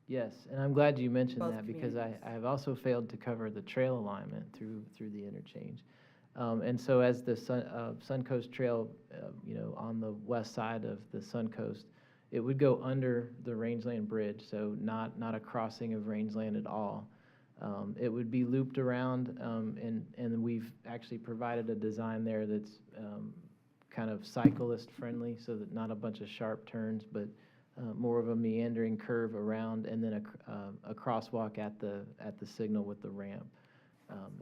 Yes, and I'm glad you mentioned Both that because I communities. have also failed to cover the trail alignment through the interchange. And so as the Suncoast Trail, on the west side of the Suncoast, it would go under the Rangeland Bridge, so not a crossing of Rangeland at all. It would be looped around, and we've actually provided a design there that's kind of cyclist-friendly, so that not a bunch of sharp turns, but more of a meandering curve around, and then a crosswalk at the signal with the ramp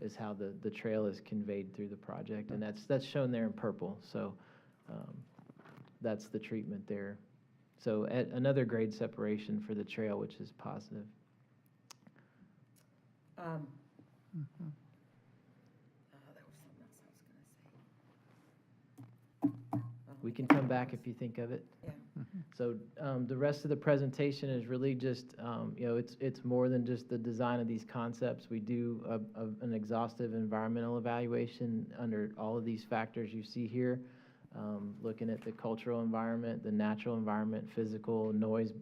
is how the trail is conveyed through the project, and that's shown there in purple. So that's the treatment there. So another grade separation for the trail, which is positive. There was something else I was gonna say. We can come back if you think of it. Yeah. So the rest of the presentation is really just, it's more than just the design of these concepts. We do an exhaustive environmental evaluation under all of these factors you see here, looking at the cultural environment, the natural environment, physical, noise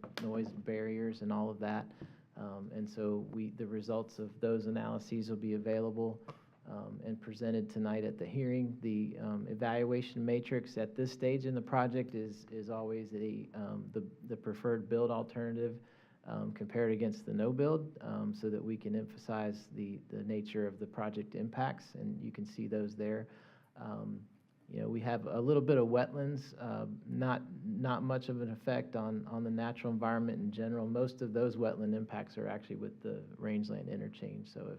barriers, and all of that. And so the results of those analyses will be available and presented tonight at the hearing. The evaluation matrix at this stage in the project is always the preferred build alternative compared against the no build, so that we can emphasize the nature of the project impacts, and you can see those there. We have a little bit of wetlands, not much of an effect on the natural environment in general. Most of those wetland impacts are actually with the Rangeland interchange, so if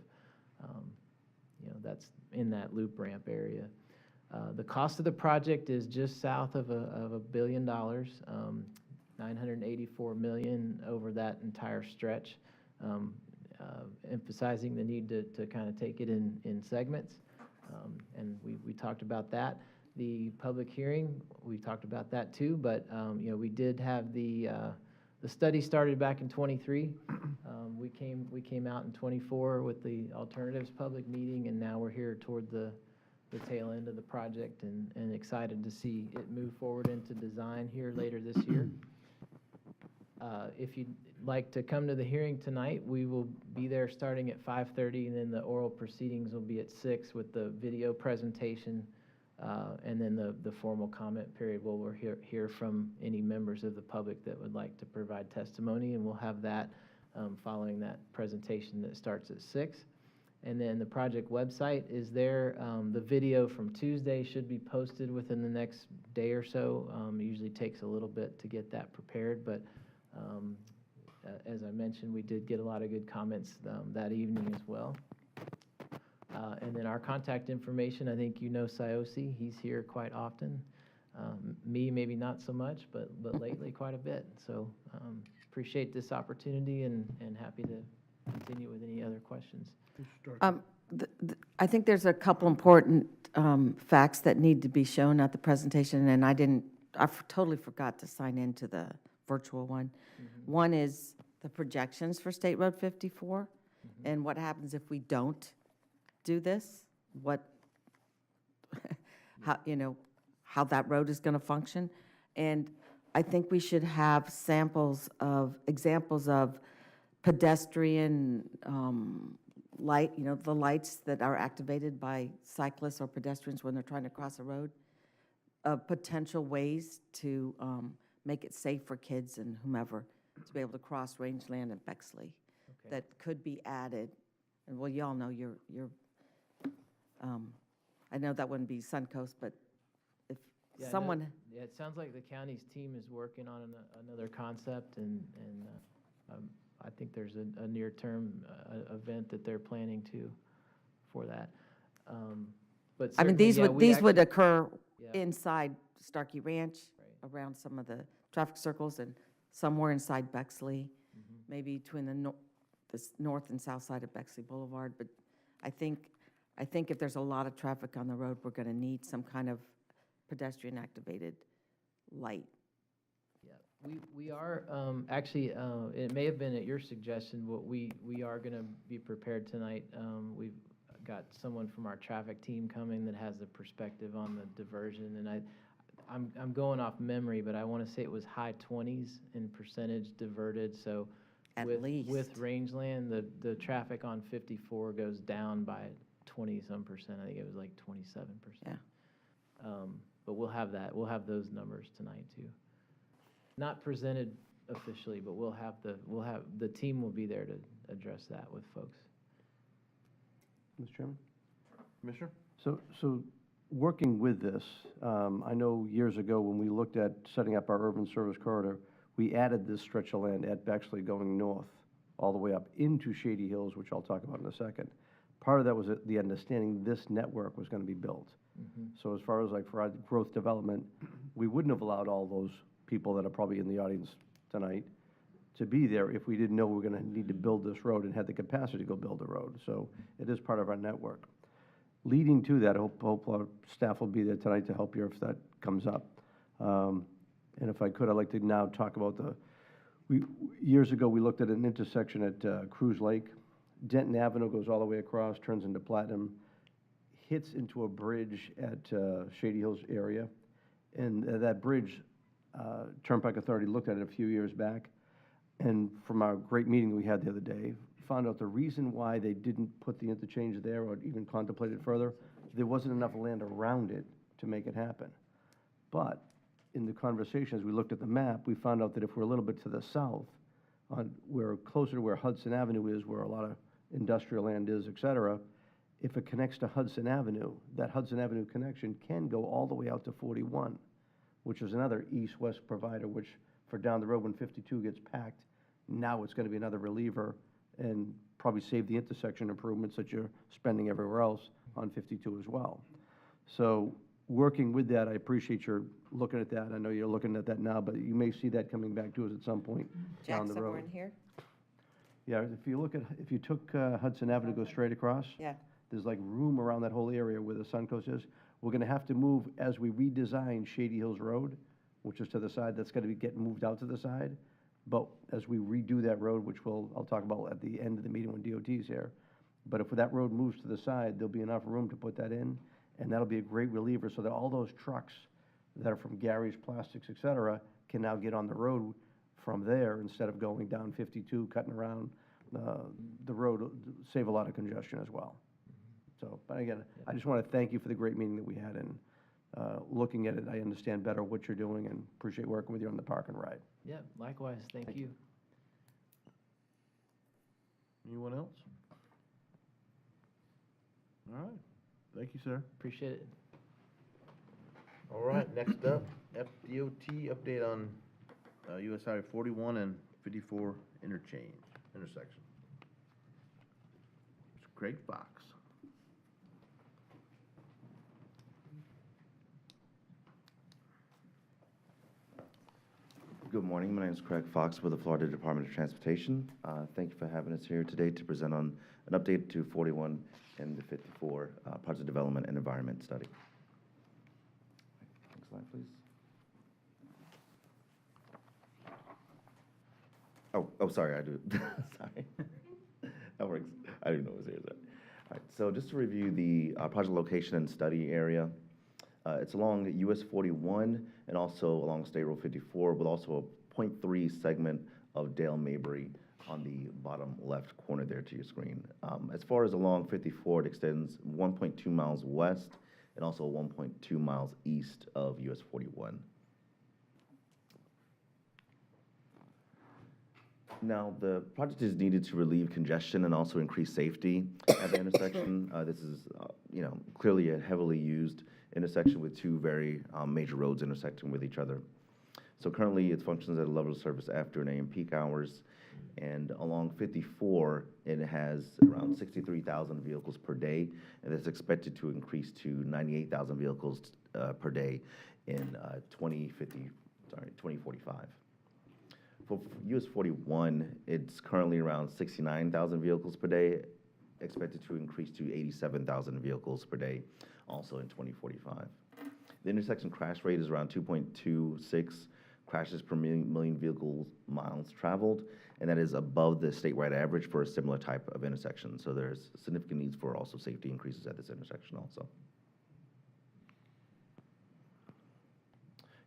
that's in that loop ramp area. The cost of the project is just south of $1 billion, $984 million over that entire stretch, emphasizing the need to kind of take it in segments, and we talked about that. The public hearing, we talked about that too, but we did have the study started back in '23. We came out in '24 with the alternatives public meeting, and now we're here toward the tail end of the project, and excited to see it move forward into design here later this year. If you'd like to come to the hearing tonight, we will be there starting at 5:30, and then the oral proceedings will be at 6 with the video presentation, and then the formal comment period where we'll hear from any members of the public that would like to provide testimony, and we'll have that following that presentation that starts at 6. And then the project website is there. The video from Tuesday should be posted within the next day or so. It usually takes a little bit to get that prepared, but as I mentioned, we did get a lot of good comments that evening as well. And then our contact information, I think you know Sayosi, he's here quite often. Me, maybe not so much, but lately quite a bit. So appreciate this opportunity and happy to continue with any other questions. I think there's a couple important facts that need to be shown at the presentation, and I totally forgot to sign into the virtual one. One is the projections for State Road 54, and what happens if we don't do this, how that road is going to function. And I think we should have examples of pedestrian light, the lights that are activated by cyclists or pedestrians when they're trying to cross a road, potential ways to make it safe for kids and whomever to be able to cross Rangeland and Bexley. Okay. That could be added. And well, you all know you're I know that wouldn't be Suncoast, but if someone. Yeah, it sounds like the county's team is working on another concept, and I think there's a near-term event that they're planning for that. But I mean, these would occur inside Starkey Ranch, around some of the traffic circles, and somewhere inside Bexley, maybe between the north and south side of Bexley Boulevard. But I think if there's a lot of traffic on the road, we're going to need some kind of pedestrian-activated light. We are, actually, it may have been at your suggestion, but we are going to be prepared tonight. We've got someone from our traffic team coming that has a perspective on the diversion, and I'm going off memory, but I want to say it was high 20s in percentage diverted, so At with least. rangeland, the traffic on 54 goes down by 20-some percent. I think it was like 27%. Yeah. But we'll have that. We'll have those numbers tonight too. Not presented officially, but the team will be there to address that with folks. Mr. Chairman? Commissioner? So working with this, I know years ago when we looked at setting up our urban service corridor, we added this stretch of land at Bexley going north, all the way up into Shady Hills, which I'll talk about in a second. Part of that was the understanding this network was going to be built. So as far as like for our growth development, we wouldn't have allowed all those people that are probably in the audience tonight to be there if we didn't know we were going to need to build this road and had the capacity to go build a road. So it is part of our network. Leading to that, I hope our staff will be there tonight to help you if that comes up. And if I could, I'd like to now talk about years ago, we looked at an intersection at Cruz Lake. Denton Avenue goes all the way across, turns into Platinum, hits into a bridge at Shady Hills area. And that bridge, Turnpike Authority looked at it a few years back. And from our great meeting we had the other day, found out the reason why they didn't put the interchange there or even contemplate it further, there wasn't enough land around it to make it happen. But in the conversation, as we looked at the map, we found out that if we're a little bit to the south, we're closer to where Hudson Avenue is, where a lot of industrial land is, et cetera. If it connects to Hudson Avenue, that Hudson Avenue connection can go all the way out to 41, which is another east-west provider, which for down the road when 52 gets packed, now it's going to be another reliever and probably save the intersection improvements that you're spending everywhere else on 52 as well. So working with that, I appreciate your looking at that. I know you're looking at that now, but you may see that coming back to us at some point down the road. Somewhere in here? Yeah, if you took Hudson Avenue, go straight across. Yeah. There's like room around that whole area where the Suncoast is. We're going to have to move as we redesign Shady Hills Road, which is to the side. That's going to get moved out to the side. But as we redo that road, which I'll talk about at the end of the meeting when DOT's here. But if that road moves to the side, there'll be enough room to put that in, and that'll be a great reliever so that all those trucks that are from Gary's Plastics, et cetera, can now get on the road from there instead of going down 52, cutting around the road, save a lot of congestion as well. So, but again, I just want to thank you for the great meeting that we had, and looking at it, I understand better what you're doing and appreciate working with you on the park and ride. Yeah, likewise. Thank you. Anyone else? All right. Thank you, sir. Appreciate it. All right, next up, FDOT update on US Highway 41 and 54 intersection. Mr. Craig Fox. Good morning. My name is Craig Fox with the Florida Department of Transportation. Thank you for having us here today to present on an update to 41 and the 54 Project Development and Environment Study. Next slide, please. Oh, sorry, I do. Sorry. That works. I didn't know it was here. All right, so just to review the project location and study area. It's along US 41 and also along State Road 54, with also a 0.3 segment of Dale Mabry on the bottom left corner there to your screen. As far as along 54, it extends 1.2 miles west and also 1.2 miles east of US 41. Now, the project is needed to relieve congestion and also increase safety at the intersection. This is, clearly a heavily used intersection with two very major roads intersecting with each other. So currently, it functions at a level of service after an AM peak hours, and along 54, it has around 63,000 vehicles per day, and it's expected to increase to 98,000 vehicles per day in 2045. For US 41, it's currently around 69,000 vehicles per day, expected to increase to 87,000 vehicles per day, also in 2045. The intersection crash rate is around 2.26 crashes per million vehicle miles traveled, and that is above the statewide average for a similar type of intersection. So there's significant needs for also safety increases at this intersection also.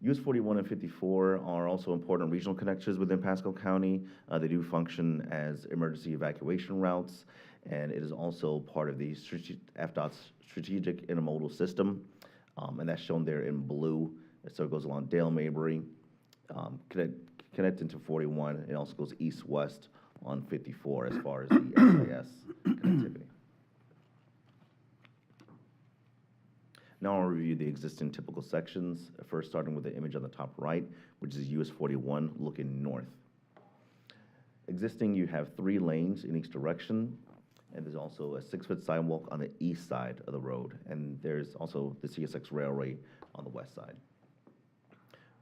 US 41 and 54 are also important regional connectors within Pasco County. They do function as emergency evacuation routes, and it is also part of the FDOT's strategic intermodal system, and that's shown there in blue. So it goes along Dale Mabry, connecting to 41. It also goes east-west on 54 as far as the SAS connectivity. Now I'll review the existing typical sections, first starting with the image on the top right, which is US 41 looking north. Existing, you have 3 lanes in each direction, and there's also a 6-foot sidewalk on the east side of the road, and there's also the CSX Railway on the west side.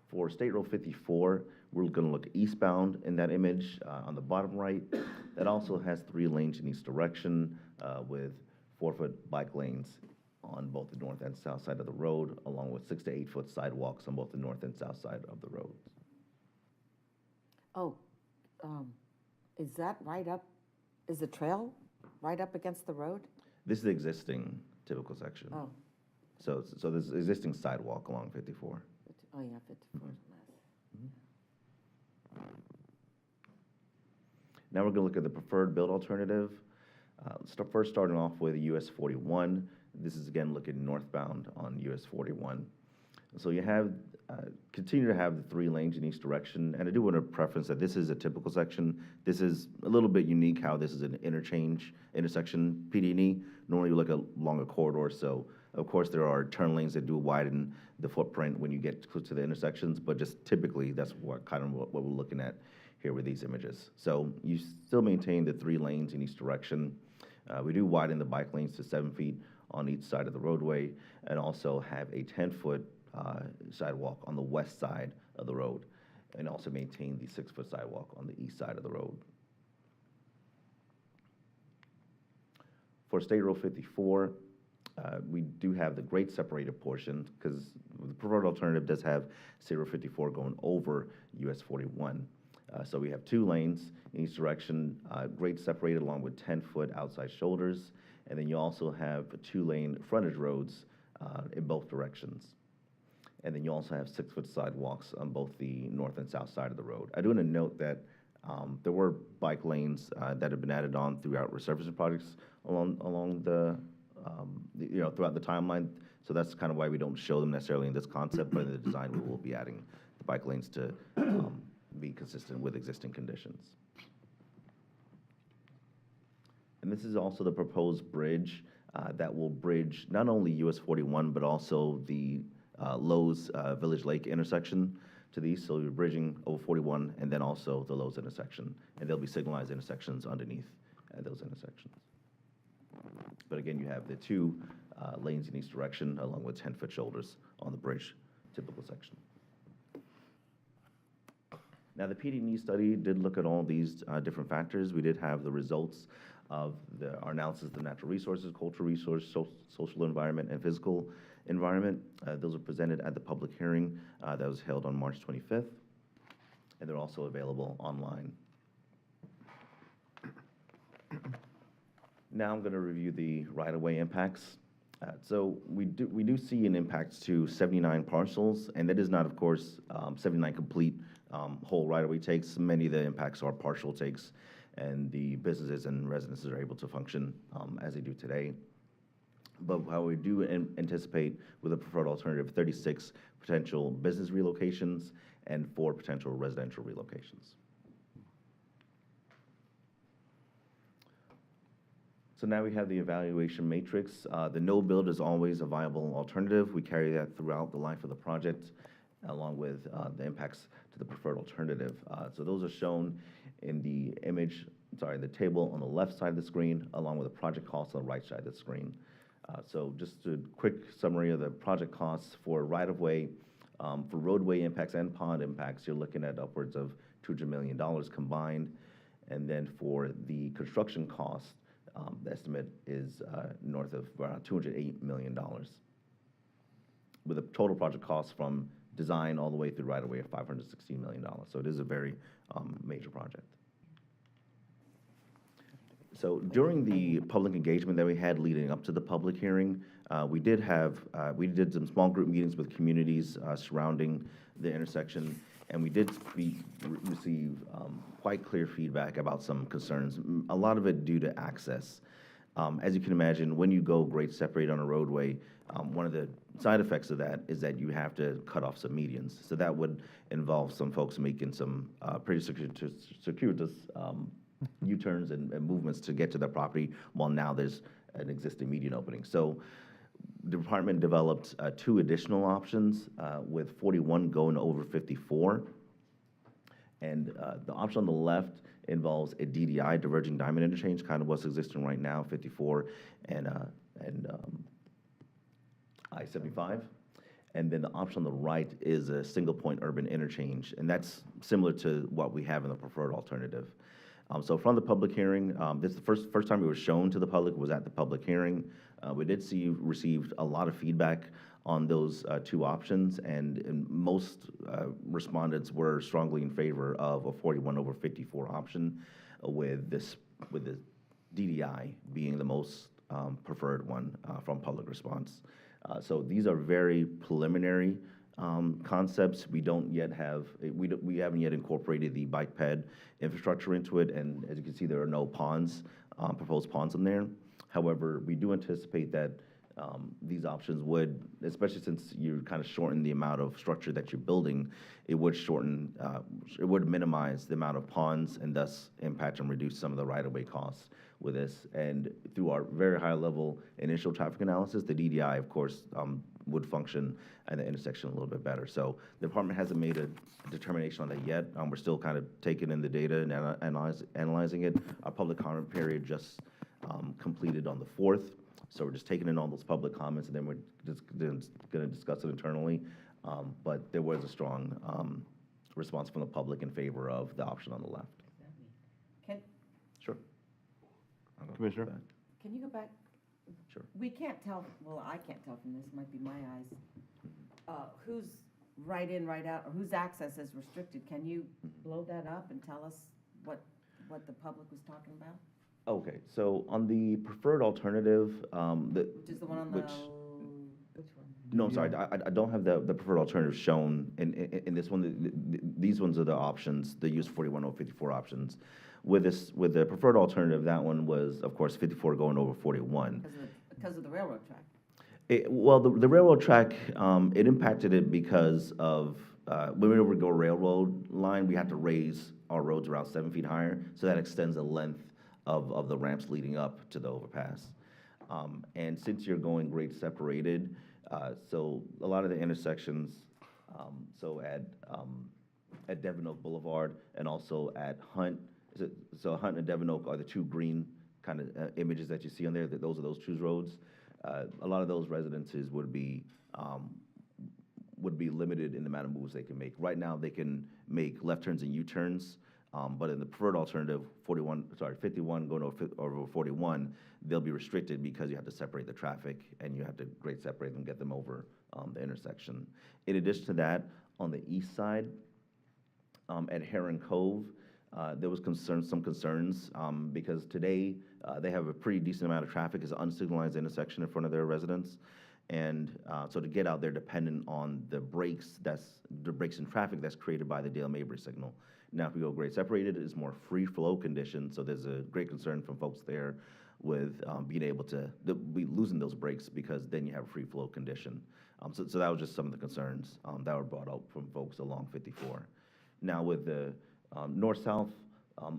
For State Road 54, we're going to look eastbound in that image on the bottom right. That also has 3 lanes in each direction with 4-foot bike lanes on both the north and south side of the road, along with 6 to 8-foot sidewalks on both the north and south side of the road. Oh, is that right up, is the trail right up against the road? This is the existing typical section. Oh. So there's existing sidewalk along 54. Oh, yeah, 54 is less. Now we're going to look at the preferred build alternative. First starting off with US 41. This is again looking northbound on US 41. So you have, continue to have the 3 lanes in each direction, and I do want to preference that this is a typical section. This is a little bit unique how this is an intersection PD&E. Normally you look along a corridor, so of course there are turn lanes that do widen the footprint when you get close to the intersections, but just typically that's what we're looking at here with these images. So you still maintain the 3 lanes in each direction. We do widen the bike lanes to 7 feet on each side of the roadway, and also have a 10-foot sidewalk on the west side of the road, and also maintain the 6-foot sidewalk on the east side of the road. For State Road 54, we do have the grade separated portion, because the preferred alternative does have State Road 54 going over US 41. So we have 2 lanes in each direction, grade separated along with 10-foot outside shoulders, and then you also have 2-lane frontage roads in both directions. And then you also have 6-foot sidewalks on both the north and south side of the road. I do want to note that there were bike lanes that have been added on throughout resurfacing projects along the throughout the timeline. So that's kind of why we don't show them necessarily in this concept, but in the design we will be adding the bike lanes to be consistent with existing conditions. And this is also the proposed bridge that will bridge not only US 41, but also the Lowe's Village Lake intersection to the east. So you're bridging over 41 and then also the Lowe's intersection. And there'll be signalized intersections underneath those intersections. But again, you have the 2 lanes in each direction along with 10-foot shoulders on the bridge typical section. Now, the PD&E study did look at all these different factors. We did have the results of our analysis of the natural resources, cultural resource, social environment, and physical environment. Those were presented at the public hearing that was held on March 25th, and they're also available online. Now I'm going to review the right-of-way impacts. So we do see an impact to 79 parcels, and that is not, of course, 79 complete whole right-of-way takes. Many of the impacts are partial takes, and the businesses and residences are able to function as they do today. But how we do anticipate with a preferred alternative, 36 potential business relocations and 4 potential residential relocations. So now we have the evaluation matrix. The no build is always a viable alternative. We carry that throughout the life of the project, along with the impacts to the preferred alternative. So those are shown in the the table on the left side of the screen, along with the project costs on the right side of the screen. So just a quick summary of the project costs for right-of-way, for roadway impacts and pond impacts, you're looking at upwards of $200 million combined. And then for the construction costs, the estimate is north of around $208 million, with a total project cost from design all the way through right away of $516 million. So it is a very major project. So during the public engagement that we had leading up to the public hearing, we did some small group meetings with communities surrounding the intersection, and we did receive quite clear feedback about some concerns, a lot of it due to access. As you can imagine, when you go grade separate on a roadway, one of the side effects of that is that you have to cut off some medians. So that would involve some folks making some pretty circuitous U-turns and movements to get to their property, while now there's an existing median opening. So the department developed 2 additional options, with 41 going over 54. And the option on the left involves a DDI, diverging diamond interchange, kind of what's existing right now, 54 and I-75. And then the option on the right is a single point urban interchange, and that's similar to what we have in the preferred alternative. So from the public hearing, this is the first time it was shown to the public was at the public hearing. We did received a lot of feedback on those 2 options, and most respondents were strongly in favor of a 41 over 54 option, with the DDI being the most preferred one from public response. So these are very preliminary concepts. We don't yet have, we haven't yet incorporated the bike ped infrastructure into it, and as you can see, there are no ponds, proposed ponds in there. However, we do anticipate that these options would, especially since you kind of shorten the amount of structure that you're building, it would shorten, it would minimize the amount of ponds and thus impact and reduce some of the right-of-way costs with this. And through our very high-level initial traffic analysis, the DDI, of course, would function at the intersection a little bit better. So the department hasn't made a determination on that yet. We're still kind of taking in the data and analyzing it. Our public comment period just completed on the 4th. So we're just taking in all those public comments, and then we're just going to discuss it internally. But there was a strong response from the public in favor of the option on the left. Sure. Commissioner? Can you go back? Sure. We can't tell, well, I can't tell from this, might be my eyes, who's right in, right out, or whose access is restricted. Can you blow that up and tell us what the public was talking about? Okay, so on the preferred alternative, Which is the one on the, which one? no, I'm sorry, I don't have the preferred alternative shown in this one. These ones are the options, the US 41054 options. With the preferred alternative, that one was, of course, 54 going over 41. Because of the railroad track. Well, the railroad track, it impacted it because of, when we were to go railroad line, we had to raise our roads around 7 feet higher, so that extends the length of the ramps leading up to the overpass. And since you're going grade separated, so a lot of the intersections, so at Devon Oak Boulevard and also at Hunt, so Hunt and Devon Oak are the 2 green kind of images that you see on there. Those are those 2 roads. A lot of those residences would be limited in the amount of moves they can make. Right now, they can make left turns and U-turns, but in the preferred alternative, 51 going over 41, they'll be restricted because you have to separate the traffic and you have to grade separate them, get them over the intersection. In addition to that, on the east side, at Heron Cove, there was some concerns because today they have a pretty decent amount of traffic. It's an unsignalized intersection in front of their residents. And so to get out there, dependent on the breaks in traffic that's created by the Dale Mabry signal. Now, if we go grade separated, it's more free flow conditions. So there's a great concern from folks there with being able to be losing those breaks because then you have a free flow condition. So that was just some of the concerns that were brought up from folks along 54. Now with the north-south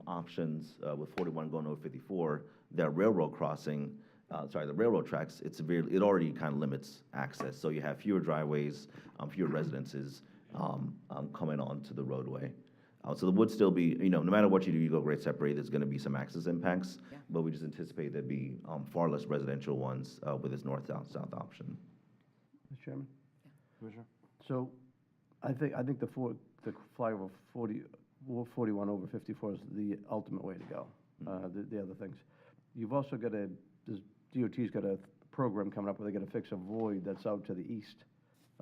options with 41 going over 54, the railroad crossing, the railroad tracks, it already kind of limits access. So you have fewer driveways, fewer residences coming onto the roadway. So there would still be, no matter what you do, you go grade separate, there's going to be some access impacts, but we just anticipate there'd be far less residential ones with this north-south option. Mr. Chairman? Commissioner? So I think the flyover 41 over 54 is the ultimate way to go. The other things. You've also got DOT's got a program coming up where they're going to fix a void that's out to the east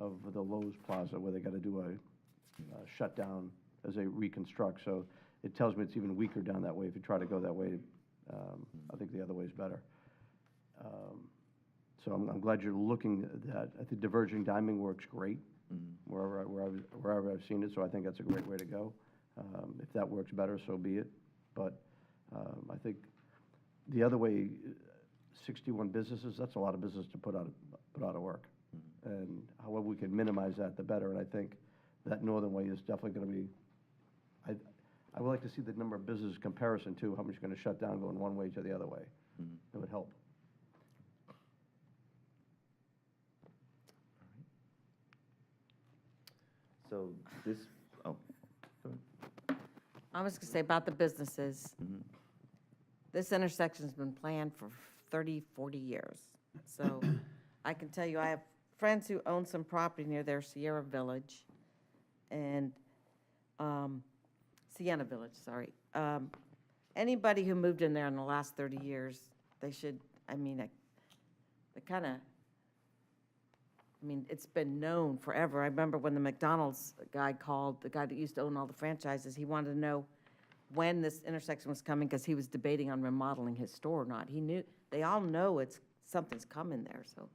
of the Lowe's Plaza, where they got to do a shutdown as they reconstruct. So it tells me it's even weaker down that way. If you try to go that way, I think the other way is better. So I'm glad you're looking at that. I think diverging diming works great wherever I've seen it, so I think that's a great way to go. If that works better, so be it. But I think the other way, 61 businesses, that's a lot of business to put out of work. And however we can minimize that, the better. And I think that northern way is definitely going to be, I would like to see the number of businesses comparison to how much is going to shut down going one way to the other way. It would help. So this, oh, I was going to say about the businesses, this intersection's been planned for 30, 40 years. So I can tell you, I have friends who own some property near their Sierra Village and Sienna Village, sorry. Anybody who moved in there in the last 30 years, they should, I mean, they kind of, I mean, it's been known forever. I remember when the McDonald's guy called, the guy that used to own all the franchises, he wanted to know when this intersection was coming because he was debating on remodeling his store or not. He knew, they all know something's coming there, so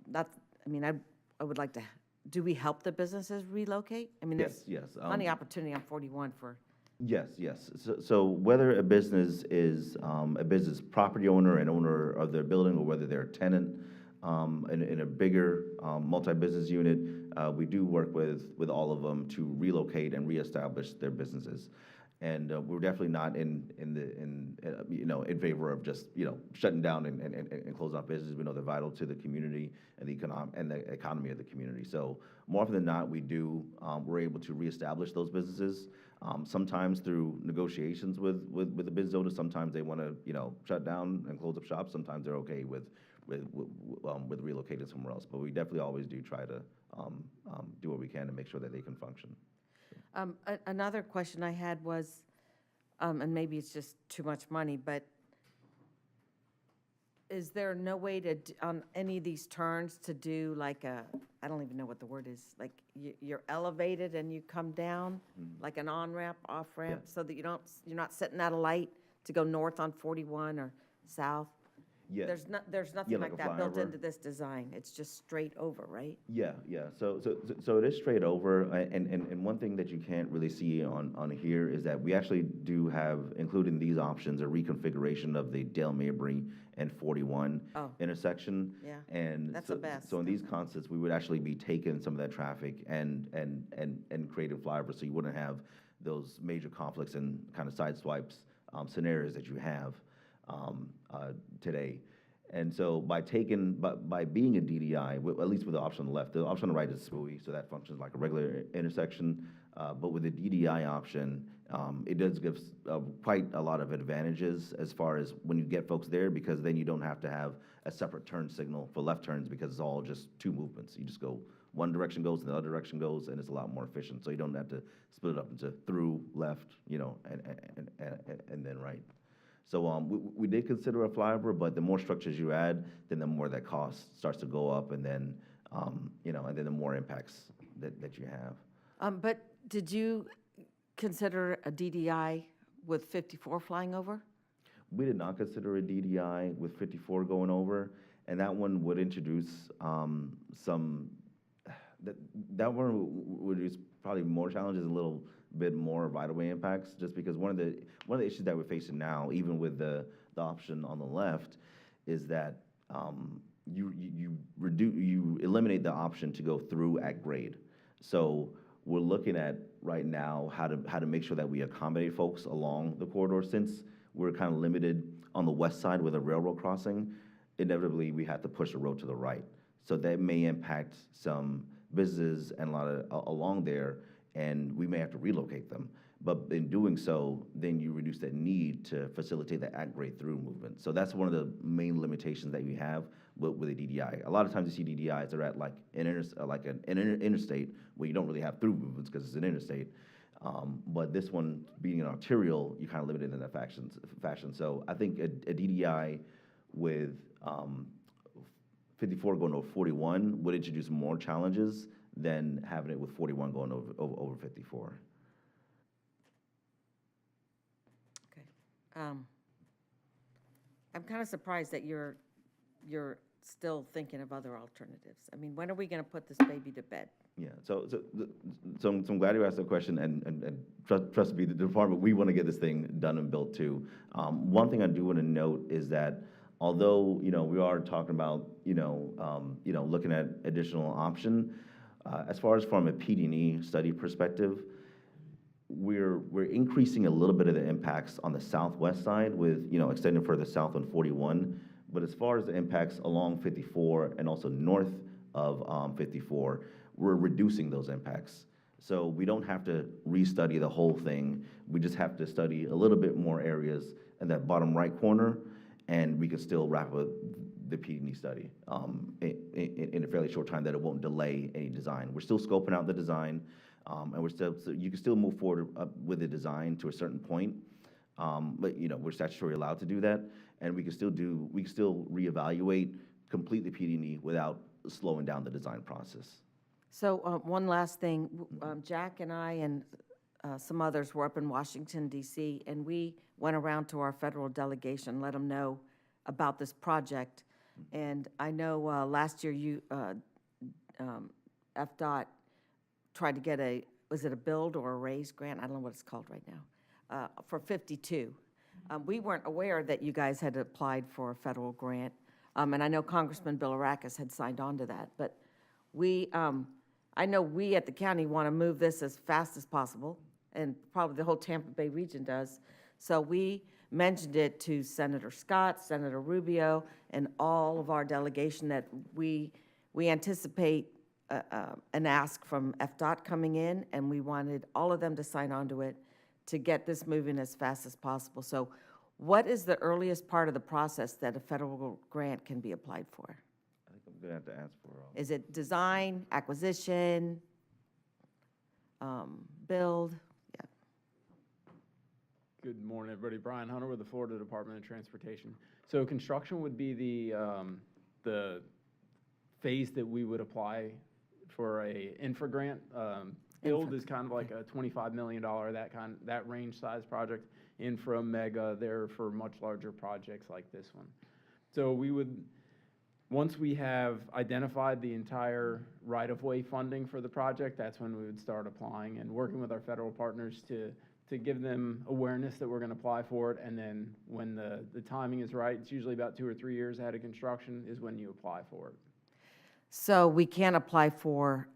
that's, I mean, I would like to, do we help the businesses relocate? I mean, there's yes. plenty of opportunity on 41 for. Yes. So whether a business is a business property owner and owner of their building, or whether they're a tenant in a bigger multi-business unit, we do work with all of them to relocate and reestablish their businesses. And we're definitely not in favor of just shutting down and closing off businesses. We know they're vital to the community and the economy of the community. So more often than not, we're able to reestablish those businesses. Sometimes through negotiations with the business owners. Sometimes they want to shut down and close up shop. Sometimes they're okay with relocating somewhere else. But we definitely always do try to do what we can to make sure that they can function. Another question I had was, and maybe it's just too much money, but is there no way to, on any of these turns, to do like I don't even know what the word is, like you're elevated and you come down, like an on-ramp, off-ramp, so that you're not sitting at a light to go north on 41 or south? Yeah. There's nothing like like a that built flyover. into this design. It's just straight over, right? Yeah. So it is straight over, and one thing that you can't really see on here is that we actually do have, including these options, a reconfiguration of the Dale Mabry and 41 intersection. Yeah, And that's so, the best. So in these concepts, we would actually be taking some of that traffic and creating flyovers, so you wouldn't have those major conflicts and kind of side swipes scenarios that you have today. And so by being a DDI, at least with the option on the left, the option on the right is SPUI, so that functions like a regular intersection. But with the DDI option, it does give quite a lot of advantages as far as when you get folks there, because then you don't have to have a separate turn signal for left turns, because it's all just two movements. You just go one direction goes and the other direction goes, and it's a lot more efficient. So you don't have to split it up into through, left, and then right. So we did consider a flyover, but the more structures you add, then the more that cost starts to go up, and then and then the more impacts that you have. But did you consider a DDI with 54 flying over? We did not consider a DDI with 54 going over, and that one would introduce that one would introduce probably more challenges, a little bit more right-of-way impacts, just because one of the issues that we're facing now, even with the option on the left, is that you eliminate the option to go through at grade. So we're looking at right now how to make sure that we accommodate folks along the corridor. Since we're kind of limited on the west side with a railroad crossing, inevitably we have to push the road to the right. So that may impact some businesses and a lot of along there, and we may have to relocate them. But in doing so, then you reduce that need to facilitate the at-grade through movement. So that's one of the main limitations that we have with a DDI. A lot of times you see DDIs are at like an interstate where you don't really have through movements because it's an interstate. But this one, being an arterial, you're kind of limited in that fashion. So I think a DDI with 54 going over 41 would introduce more challenges than having it with 41 going over 54. I'm kind of surprised that you're still thinking of other alternatives. I mean, when are we going to put this baby to bed? Yeah, so I'm glad you asked that question, and trust me, the department, we want to get this thing done and built too. One thing I do want to note is that although, we are talking about, looking at additional option, as far as from a PD&E study perspective, we're increasing a little bit of the impacts on the southwest side with, extending further south on 41. But as far as the impacts along 54 and also north of 54, we're reducing those impacts. So we don't have to restudy the whole thing. We just have to study a little bit more areas in that bottom right corner, and we can still wrap up the PD&E study in a fairly short time that it won't delay any design. We're still scoping out the design, and so you can still move forward with the design to a certain point, but we're statutorily allowed to do that, and we can still reevaluate, complete the PD&E without slowing down the design process. So one last thing, Jack and I and some others were up in Washington, D.C., and we went around to our federal delegation, let them know about this project. And I know last year you, FDOT tried to get was it a build or a raise grant? I don't know what it's called right now, for 52. We weren't aware that you guys had applied for a federal grant, and I know Congressman Bilirakis had signed on to that. But I know we at the county want to move this as fast as possible, and probably the whole Tampa Bay region does. So we mentioned it to Senator Scott, Senator Rubio, and all of our delegation that we anticipate an ask from FDOT coming in, and we wanted all of them to sign on to it to get this moving as fast as possible. So what is the earliest part of the process that a federal grant can be applied for? I think I'm going to have to ask for Is it design, acquisition, build? Yeah. Good morning, everybody. Brian Hunter with the Florida Department of Transportation. So construction would be the phase that we would apply for a infra grant. Build is kind of like a $25 million, that range size project. Infra, mega, they're for much larger projects like this one. So we would, once we have identified the entire right-of-way funding for the project, that's when we would start applying and working with our federal partners to give them awareness that we're going to apply for it. And then when the timing is right, it's usually about 2 or 3 years ahead of construction, is when you apply for it. So we can apply for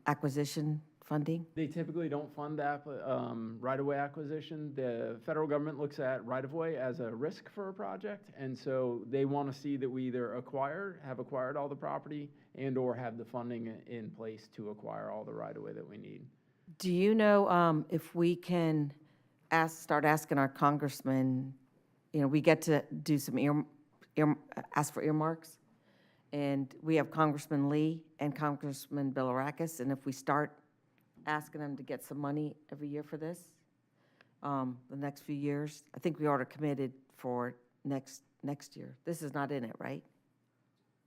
acquisition funding? They typically don't fund right-of-way acquisition. The federal government looks at right-of-way as a risk for a project, and so they want to see that we either have acquired all the property and or have the funding in place to acquire all the right-of-way that we need. Do you know if we can start asking our congressmen, we get to do some ask for earmarks, and we have Congressman Lee and Congressman Bilirakis, and if we start asking them to get some money every year for this, the next few years. I think we already committed for next year. This is not in it, right?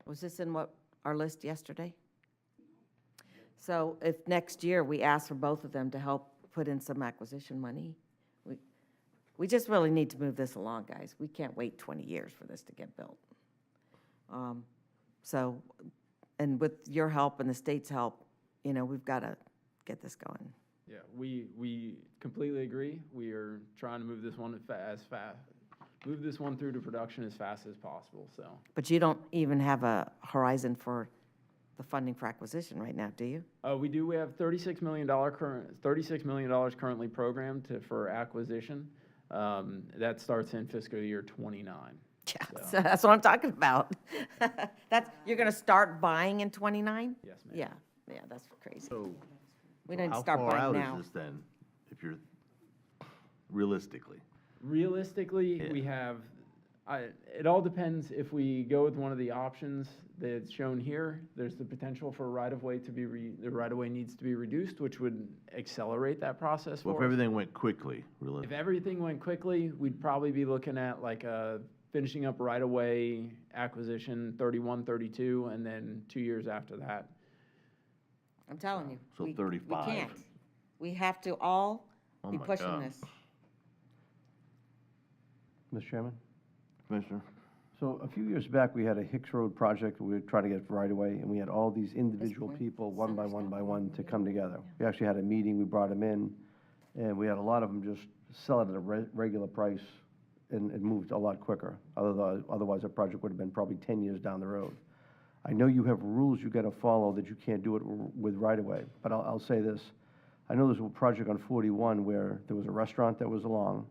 Was this in our list yesterday? So if next year we ask for both of them to help put in some acquisition money, we just really need to move this along, guys. We can't wait 20 years for this to get built. So, and with your help and the state's help, we've got to get this going. Yeah, we completely agree. We are trying to move this one move this one through to production as fast as possible. So. But you don't even have a horizon for the funding for acquisition right now, do you? We do. We have $36 million currently programmed for acquisition. That starts in fiscal year 29. Yeah, so that's what I'm talking about. You're going to start buying in 29? Yes, ma'am. Yeah, that's crazy. So We need to start buying now. How far out is this then, if you're realistically? Realistically, Yeah. we have, it all depends if we go with one of the options that's shown here. There's the potential for right-of-way the right-of-way needs to be reduced, which would accelerate that process Well, for if us. everything went quickly, realistically. If everything went quickly, we'd probably be looking at like a finishing up right-of-way acquisition 31, 32, and then 2 years after that. I'm telling you. So we- 35. We can't. We have to all Oh be my pushing God. this. Mr. Chairman? Commissioner? So a few years back, we had a Hicks Road project, we were trying to get right away, and we had all these individual point, people, one by center one, stuff. to come together. We actually had a meeting, we brought them in, and we had a lot of them just sell it at a regular price and moved a lot quicker. Otherwise, the project would have been probably 10 years down the road. I know you have rules you gotta follow that you can't do it with right-of-way, but I'll say this. I know there's a project on 41 where there was a restaurant that was along.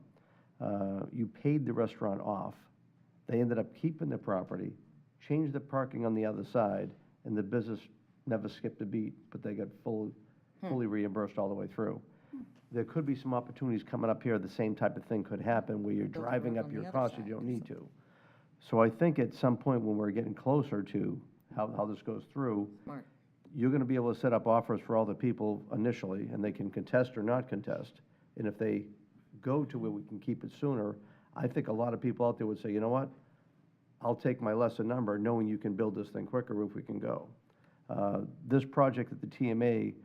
You paid the restaurant off. They ended up keeping the property, changed the parking on the other side, and the business never skipped a beat, but they got fully reimbursed all the way through. There could be some opportunities coming up here, the same type of thing could happen, where you're Build a driving road up on your the other costs and side you don't or need to. So I think at some point when we're getting closer to how this goes through, Smart. you're gonna be able to set up offers for all the people initially, and they can contest or not contest. And if they go to where we can keep it sooner, I think a lot of people out there would say, you know what? I'll take my lesser number, knowing you can build this thing quicker if we can go. This project at the TMA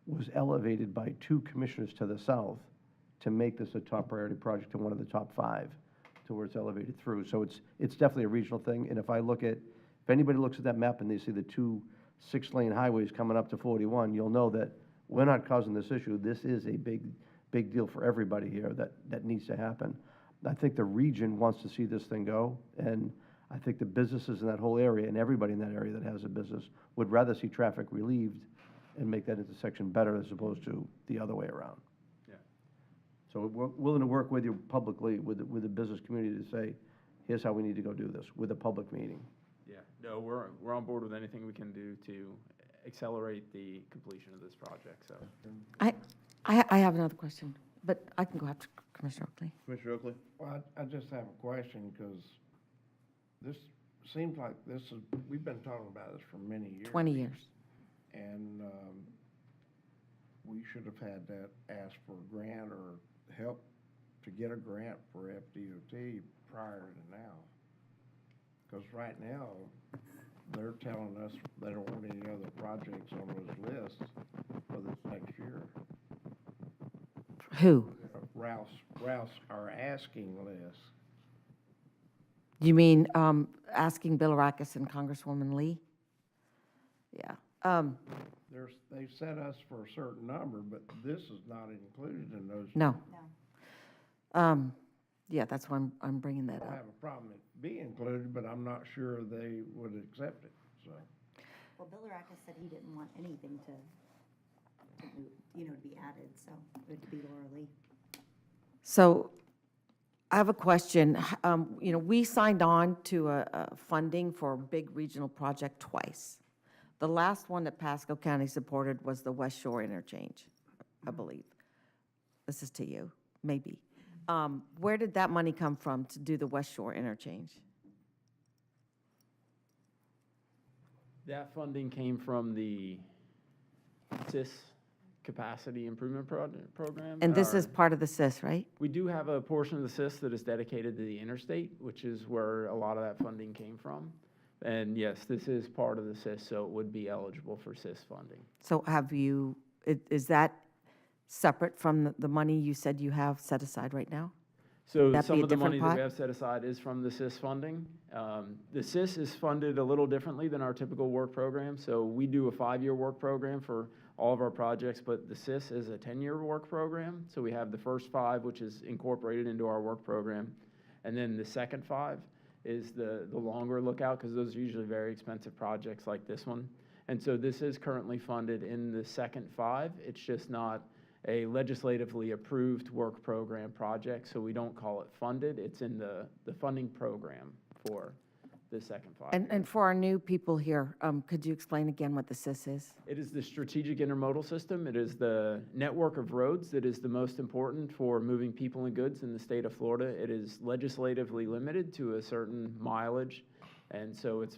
was elevated by 2 commissioners to the south to make this a top priority project to one of the top 5, to where it's elevated through. So it's definitely a regional thing, and if anybody looks at that map and they see the 2 6-lane highways coming up to 41, you'll know that we're not causing this issue. This is a big deal for everybody here that needs to happen. I think the region wants to see this thing go, and I think the businesses in that whole area and everybody in that area that has a business would rather see traffic relieved and make that intersection better as opposed to the other way around. Yeah. So we're willing to work with you publicly, with the business community to say, here's how we need to go do this, with a public meeting. Yeah, no, we're on board with anything we can do to accelerate the completion of this project, so. I have another question, but I can go after Commissioner Oakley. Commissioner Oakley? Well, I just have a question, because this seems like we've been talking about this for many years. 20 years. And we should have had that ask for a grant or help to get a grant for FDOT prior to now. Because right now, they're telling us they don't want any other projects on those lists for this next year. Who? Rouse, our asking list. You mean asking Bill Arrakis and Congresswoman Lee? Yeah. They set us for a certain number, but this is not included in those. No. Yeah, that's why I'm bringing that I don't up. have a problem it being included, but I'm not sure they would accept it, so. Well, Bill Arrakis said he didn't want anything to be added, so it would be Laura Lee. So I have a question. We signed on to a funding for a big regional project twice. The last one that Pasco County supported was the West Shore interchange, I believe. This is to you, maybe. Where did that money come from to do the West Shore interchange? That funding came from the CIS Capacity Improvement Program. And this is part of the CIS, right? We do have a portion of the CIS that is dedicated to the interstate, which is where a lot of that funding came from. And yes, this is part of the CIS, so it would be eligible for CIS funding. So is that separate from the money you said you have set aside right now? So That some be a of the different money that pot? we have set aside is from the CIS funding. The CIS is funded a little differently than our typical work program. So we do a 5-year work program for all of our projects, but the CIS is a 10-year work program. So we have the first 5, which is incorporated into our work program. And then the second 5 is the longer lookout, because those are usually very expensive projects like this one. And so this is currently funded in the second 5. It's just not a legislatively approved work program project, so we don't call it funded. It's in the funding program for the second 5 years. And for our new people here, could you explain again what the CIS is? It is the strategic intermodal system. It is the network of roads that is the most important for moving people and goods in the state of Florida. It is legislatively limited to a certain mileage. And so it's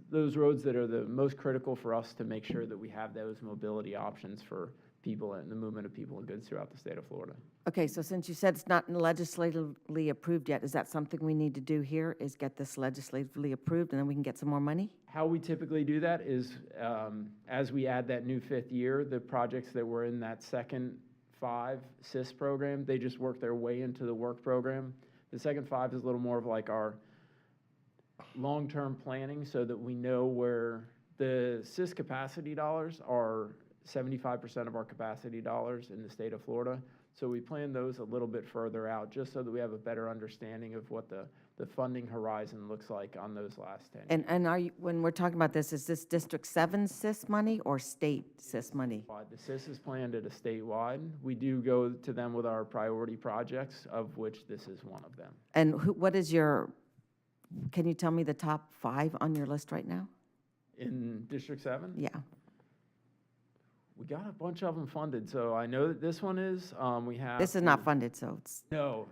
those roads that are the most critical for us to make sure that we have those mobility options for people and the movement of people and goods throughout the state of Florida. Okay, so since you said it's not legislatively approved yet, is that something we need to do here, is get this legislatively approved, and then we can get some more money? How we typically do that is, as we add that new 5th year, the projects that were in that second 5 SIS program, they just work their way into the work program. The second 5 is a little more of like our long-term planning, so that we know where the SIS capacity dollars are 75% of our capacity dollars in the state of Florida. So we plan those a little bit further out, just so that we have a better understanding of what the funding horizon looks like on those last 10 years. And are you, when we're talking about this, is this District 7 SIS money or state SIS money? The SIS is planned at a statewide. We do go to them with our priority projects, of which this is one of them. And what is your, can you tell me the top 5 on your list right now? In District 7? Yeah. We got a bunch of them funded, so I know that this one is. We have. This is not funded, so it's. No,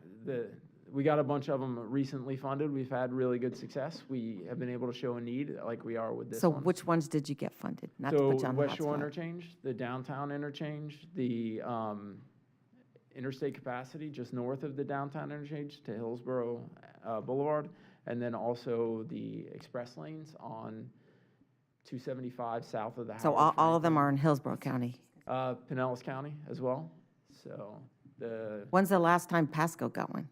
we got a bunch of them recently funded. We've had really good success. We have been able to show a need like we are with this So one. which ones did you get funded? Not to So put you on the West hot Shore spot. Interchange, the downtown interchange, the interstate capacity just north of the downtown interchange to Hillsborough Boulevard, and then also the express lanes on 275 south of the. So Howard all of them Franklin. are in Hillsborough County. Pinellas County as well. So When's the last time Pasco got one?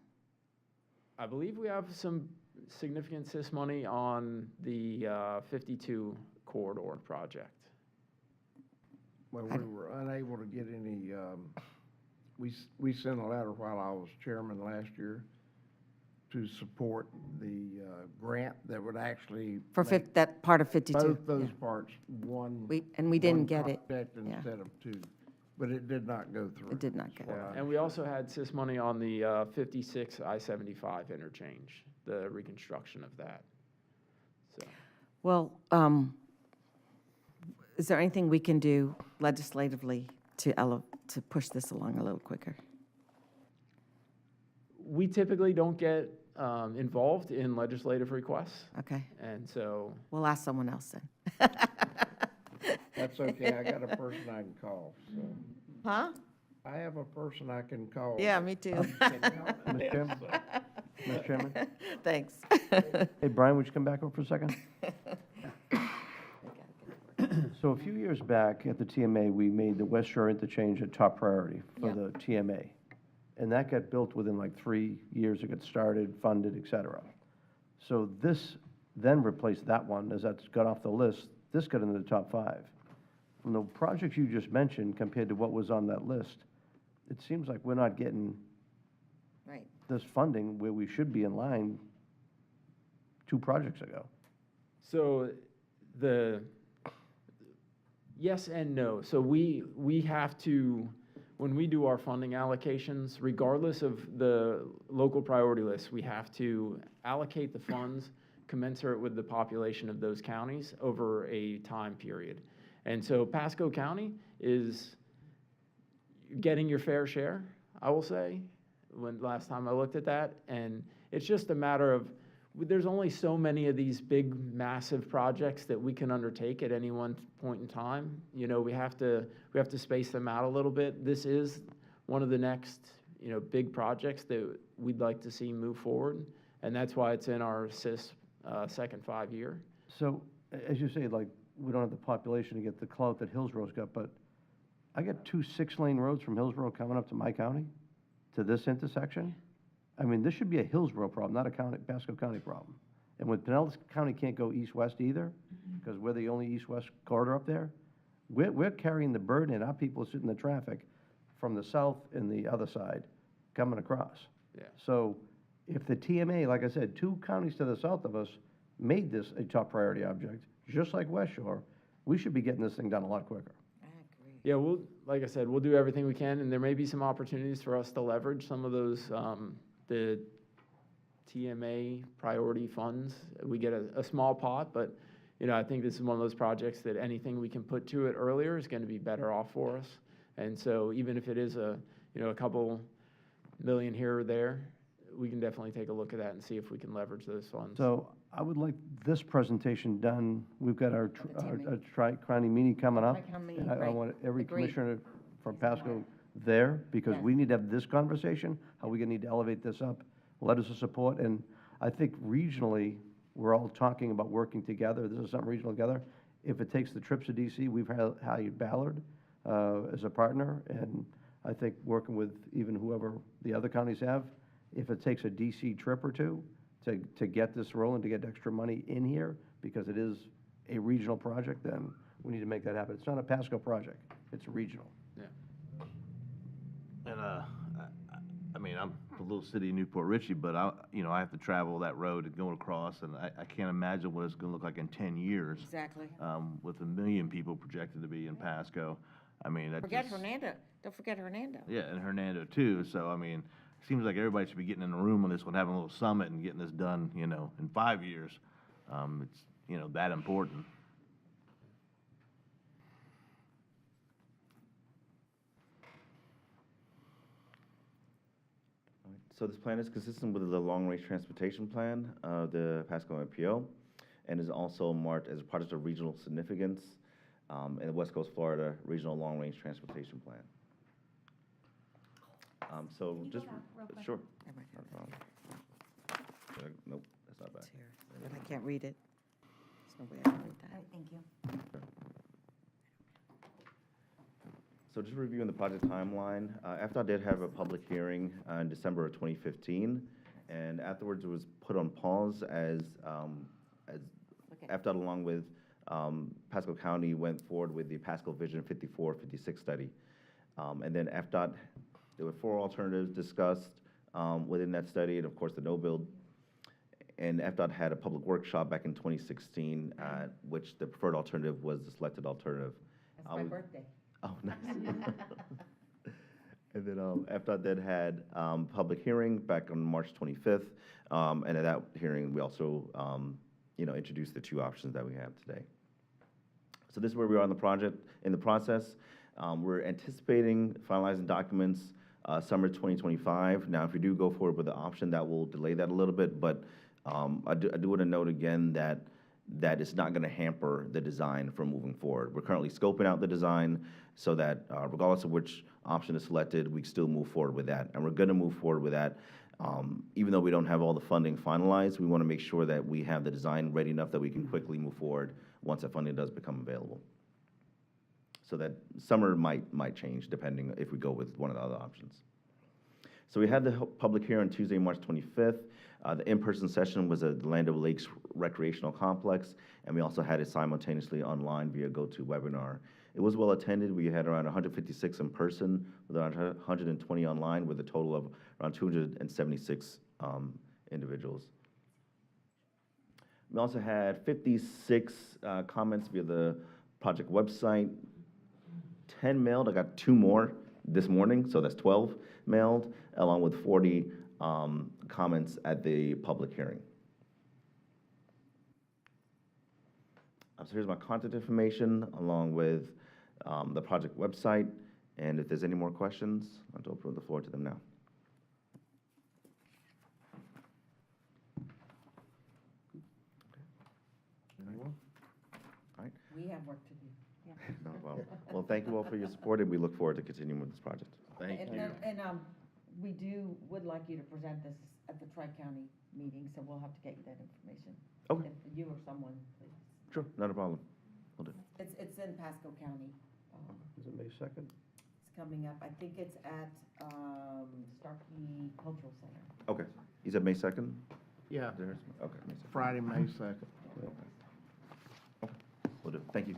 I believe we have some significant SIS money on the 52 corridor project. Well, we were unable to get any, we sent a letter while I was chairman last year to support the grant that would actually. For make that part of 52? Both those parts, one. And we didn't one get it. project Yeah. Instead of 2, but it did not go through. It did not go. And we also had SIS money on the 56 I-75 interchange, the reconstruction of that. So. Well, is there anything we can do legislatively to push this along a little quicker? We typically don't get involved in legislative requests. Okay. And so. We'll ask someone else then. That's okay, I got a person I can call, so. Huh? I have a person I can call. Yeah, me too. Mr. Chairman? Mr. Chairman? Thanks. Hey, Brian, would you come back up for a second? So a few years back at the TMA, we made the West Shore interchange a top priority for the TMA. And that got built within like 3 years. It got started, funded, et cetera. So this then replaced that one. As that got off the list, this got into the top 5. From the projects you just mentioned compared to what was on that list, it seems like we're not getting Right. this funding where we should be in line 2 projects ago. So yes and no. So we have to, when we do our funding allocations, regardless of the local priority list, we have to allocate the funds commensurate with the population of those counties over a time period. And so Pasco County is getting your fair share, I will say, when last time I looked at that. And it's just a matter of, there's only so many of these big, massive projects that we can undertake at any one point in time. You know, we have to space them out a little bit. This is one of the next, big projects that we'd like to see move forward, and that's why it's in our SIS second 5-year. So, as you say, like, we don't have the population to get the clout that Hillsborough's got, but I got 2 6-lane roads from Hillsborough coming up to my county, to this intersection. I mean, this should be a Hillsborough problem, not a Pasco County problem. And when Pinellas County can't go east-west either, because we're the only east-west corridor up there, we're carrying the burden, and our people are sitting in the traffic from the south and the other side coming across. Yeah. So if the TMA, like I said, 2 counties to the south of us made this a top priority object, just like West Shore, we should be getting this thing done a lot quicker. Yeah, like I said, we'll do everything we can, and there may be some opportunities for us to leverage some of those, the TMA priority funds. We get a small pot, but, I think this is one of those projects that anything we can put to it earlier is going to be better off for us. And so even if it is a couple million here or there, we can definitely take a look at that and see if we can leverage those funds. So I would like this presentation done. We've got our Tri-County meeting coming up. Tri-County And meeting, I right. want every Agreed. commissioner to from Pasco there, because we need to have this conversation, how we gonna need to elevate this up, letters of support, and I think regionally, we're all talking about working together, this is something regional together. If it takes the trips to DC, we've hired Ballard as a partner, and I think working with even whoever the other counties have, if it takes a DC trip or two to get this rolling, to get extra money in here, because it is a regional project, then we need to make that happen. It's not a Pasco project, it's regional. And, I mean, I'm a little city of Newport Richey, but I have to travel that road and go across, and I can't imagine what it's gonna look like in 10 years. Exactly. With 1 million people projected to be in Pasco. I mean, that Forget just. Hernando, don't forget Hernando. Yeah, and Hernando too, so I mean, it seems like everybody should be getting in a room on this one, having a little summit and getting this done, in 5 years. It's, that important. So this plan is consistent with the long-range transportation plan of the Pasco MPO, and is also marked as a project of regional significance in the West Coast, Florida Regional Long-Range Transportation Plan. So Can you just, go back real quick? sure. Not a problem. Nope, that's not bad. It's here, but I can't read it. There's no way I can read that. All right, thank you. So just reviewing the project timeline, FDOT did have a public hearing in December of 2015, and afterwards it was put on pause as FDOT, along with Pasco County, went forward with the Pasco Vision 54-56 study. And then FDOT, there were 4 alternatives discussed within that study, and of course the no-build. And FDOT had a public workshop back in 2016, which the preferred alternative was the selected alternative. That's my birthday. Oh, nice. And then FDOT then had public hearing back on March 25th, and at that hearing, we also, introduced the 2 options that we have today. So this is where we are in the process. We're anticipating finalizing documents summer 2025. Now, if we do go forward with the option, that will delay that a little bit, but I do want to note again that it's not going to hamper the design from moving forward. We're currently scoping out the design so that regardless of which option is selected, we still move forward with that. And we're going to move forward with that. Even though we don't have all the funding finalized, we want to make sure that we have the design ready enough that we can quickly move forward once that funding does become available. So that summer might change depending if we go with one of the other options. So we had the public hearing on Tuesday, March 25th. The in-person session was at the Land O'Lakes Lakes Recreational Complex, and we also had it simultaneously online via GoToWebinar. It was well attended. We had around 156 in person, with around 120 online, with a total of around 276 individuals. We also had 56 comments via the project website, 10 mailed. I got 2 more this morning, so that's 12 mailed, along with 40 comments at the public hearing. So here's my contact information, along with the project website, and if there's any more questions, I'll open the floor to them now. Anyone? All right. We have work to do. No problem. Well, thank you all for your support, and we look forward to continuing with this project. Thank you. And we would like you to present this at the Tri-County meeting, so we'll have to get you that information. Okay. If you or someone, please. Sure, not a problem. Will do. It's in Pasco County. Is it May 2nd? It's coming up. I think it's at Starkey Cultural Center. Okay. You said May 2nd? Yeah. There's- Okay, May 2nd. Friday, May 2nd. Will do. Thank you.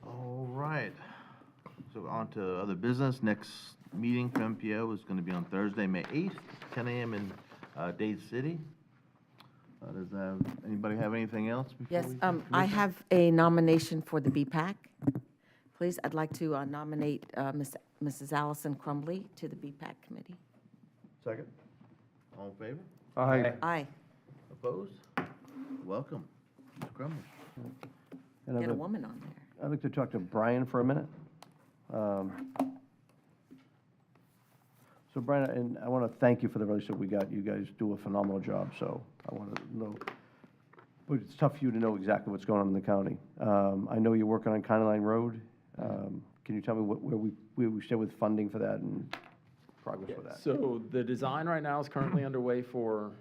All right. So on to other business. Next meeting for MPO is going to be on Thursday, May 8th, 10 a.m. in Dade City. Does anybody have anything else before Yes, we? I have a nomination for the BPAC. Please, I'd like to nominate Mrs. Allison Crumbly to the BPAC committee. Second? All in favor? Aye. Aye. Opposed? Welcome, Ms. Crumley. And I'd Get a like- woman on there. I'd like to talk to Brian for a minute. So Brian, and I want to thank you for the relationship we got. You guys do a phenomenal job, so I want to know, but it's tough for you to know exactly what's going on in the county. I know you're working on County Line Road. Can you tell me where we stand with funding for that and progress with that? So the design right now is currently underway for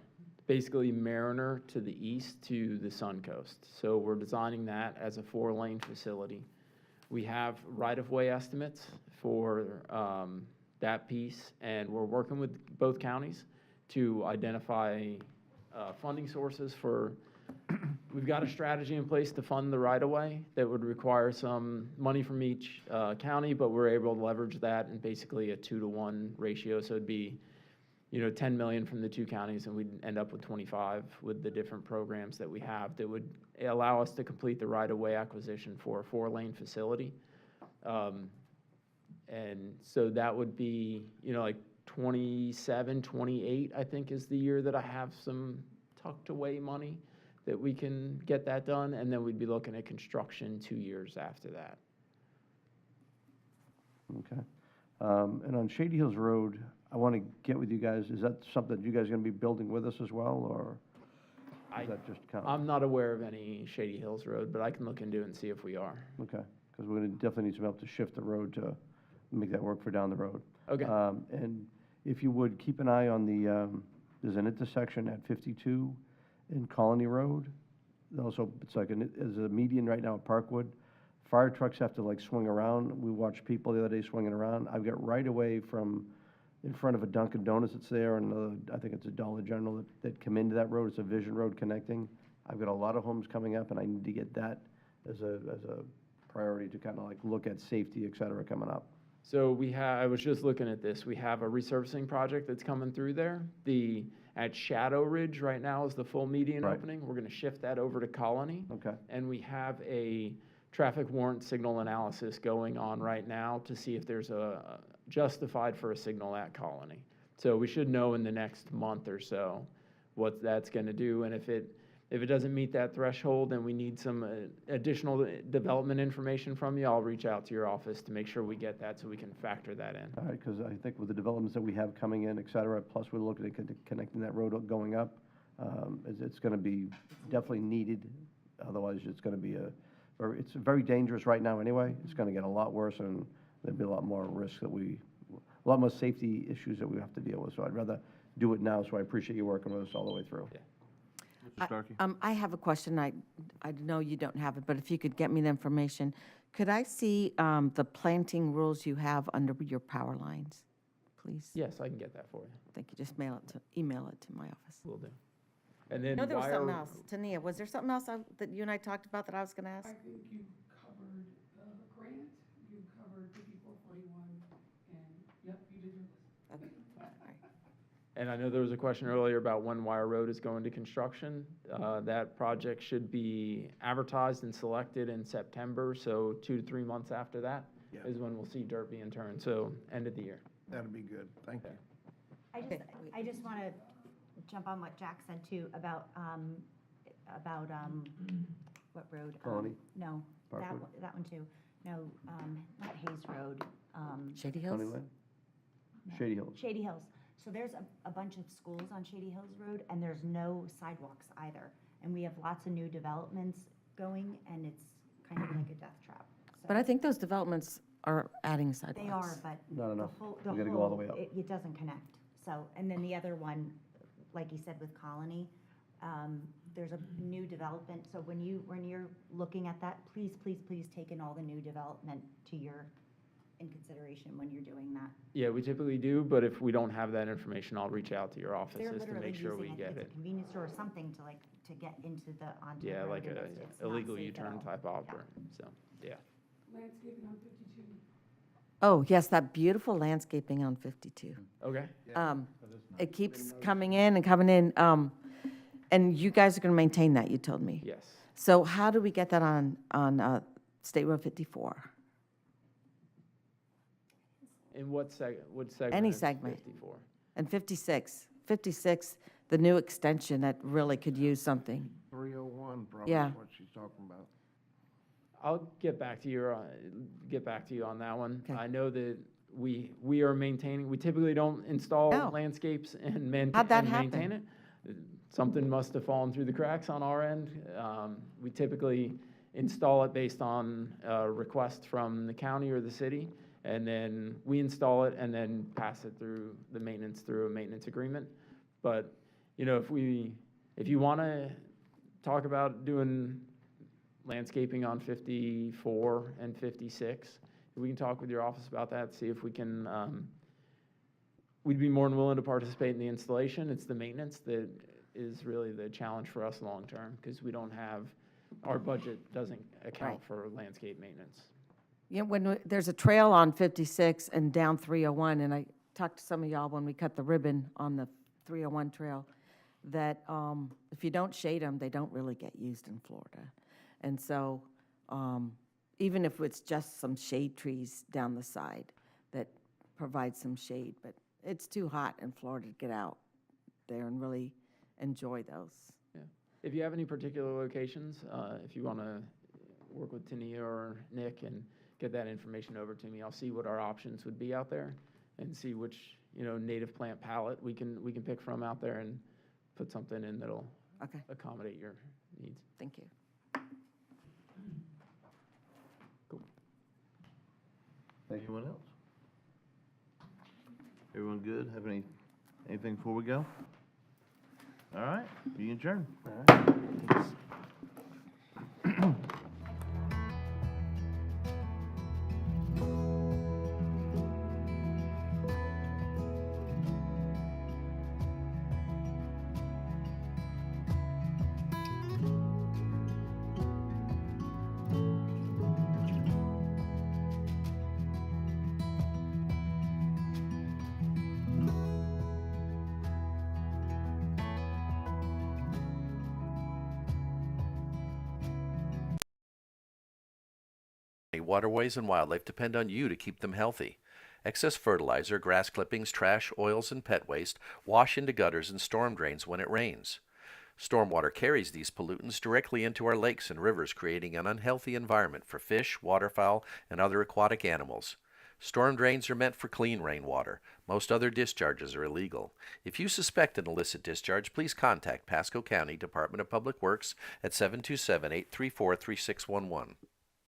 basically Mariner to the east to the Suncoast. So we're designing that as a 4-lane facility. We have right-of-way estimates for that piece, and we're working with both counties to identify funding sources for, we've got a strategy in place to fund the right-of-way that would require some money from each county, but we're able to leverage that in basically a 2-to-1 ratio. So it'd be, 10 million from the 2 counties, and we'd end up with 25 with the different programs that we have that would allow us to complete the right-of-way acquisition for a 4-lane facility. And so that would be, like 27, 28, I think is the year that I have some tucked away money that we can get that done, and then we'd be looking at construction 2 years after that. Okay. And on Shady Hills Road, I want to get with you guys, is that something you guys are going to be building with us as well, or is that just kind of? I'm not aware of any Shady Hills Road, but I can look into it and see if we are. Okay, because we're going to definitely need some help to shift the road to make that work for down the road. Okay. And if you would, keep an eye on the, there's an intersection at 52 in Colony Road. Also, it's like, there's a median right now at Parkwood. Fire trucks have to like swing around. We watched people the other day swinging around. I've got right away from in front of a Dunkin' Donuts that's there, and another, I think it's a Dollar General that come into that road. It's a Vision Road connecting. I've got a lot of homes coming up, and I need to get that as a priority to kind of like look at safety, et cetera, coming up. So I was just looking at this. We have a resurfacing project that's coming through there. At Shadow Ridge right now is the full median opening. We're going to shift that over to Colony. Okay. And we have a traffic warrant signal analysis going on right now to see if there's a justified for a signal at Colony. So we should know in the next month or so what that's going to do. And if it doesn't meet that threshold and we need some additional development information from you, I'll reach out to your office to make sure we get that so we can factor that in. All right, because I think with the developments that we have coming in, et cetera, plus we're looking at connecting that road going up, it's going to be definitely needed. Otherwise, it's going to be it's very dangerous right now anyway. It's going to get a lot worse, and there'll be a lot more risk a lot more safety issues that we have to deal with. So I'd rather do it now, so I appreciate you working with us all the way through. Yeah. Mr. Starkey? I have a question. I know you don't have it, but if you could get me the information. Could I see the planting rules you have under your power lines, please? Yes, I can get that for you. Thank you. Just email it to my office. Will do. And then No, there was something wire- else. Tania, was there something else that you and I talked about that I was going to ask? I think you covered the grant, you covered 5441, and, yep, you did your list. Okay. All right. And I know there was a question earlier about when Wire Road is going to construction. That project should be advertised and selected in September, so 2 to 3 months after that is when we'll see dirt being turned, so end of the year. That'd be good, thank you. I just want to jump on what Jack said too about what road? Colony? No, Parkwood? that one too. No, not Hayes Road. Shady Hills? County Line? Shady Hills. Shady Hills. So there's a bunch of schools on Shady Hills Road, and there's no sidewalks either. And we have lots of new developments going, and it's kind of like a death trap. So But I think those developments are adding sidewalks. they are, but Not the enough. whole, We gotta go all the way up. it doesn't connect. So, and then the other one, like you said with Colony, there's a new development. So when you're looking at that, please take in all the new development in consideration when you're doing that. Yeah, we typically do, but if we don't have that information, I'll reach out to your They're offices to literally make sure we using get it as it. a convenience store or something to get into onto the Yeah, road, like and a it's not illegal safe at U-turn all. type offer, so, yeah. Landscaping on 52. Oh, yes, that beautiful landscaping on 52. Okay. It keeps coming in and coming in, and you guys are going to maintain that, you told me. Yes. So how do we get that on State Road 54? In what segment? Any is segment. 54? And 56, the new extension that really could use something. 301 probably Yeah. is what she's talking about. I'll get back to you, on that one. Okay. I know that we are maintaining, we typically don't install No. landscapes and How'd that maintain it. Something must have fallen through the cracks on our end. We typically, install it based on a request from the county or the city, and then we install it and then pass it through the maintenance through a maintenance agreement. But, you know, if you want to talk about doing landscaping on 54 and 56, we can talk with your office about that, see if we can, we'd be more than willing to participate in the installation. It's the maintenance that is really the challenge for us long-term, because we don't have, our budget doesn't account for landscape maintenance. Yeah, there's a trail on 56 and down 301, and I talked to some of y'all when we cut the ribbon on the 301 trail, that if you don't shade them, they don't really get used in Florida. And so even if it's just some shade trees down the side that provide some shade, but it's too hot in Florida to get out there and really enjoy those. Yeah. If you have any particular locations, if you want to work with Tania or Nick and get that information over to me, I'll see what our options would be out there and see which, you know, native plant palette we can pick from out there and put something in that'll accommodate your needs. Thank you. Cool. Anyone else? Everyone good? Have anything before we go? All right, be adjourned. Waterways and wildlife depend on you to keep them healthy. Excess fertilizer, grass clippings, trash, oils, and pet waste wash into gutters and storm drains when it rains. Stormwater carries these pollutants directly into our lakes and rivers, creating an unhealthy environment for fish, waterfowl, and other aquatic animals. Storm drains are meant for clean rainwater. Most other discharges are illegal. If you suspect an illicit discharge, please contact Pasco County Department of Public Works at 727-834-3611.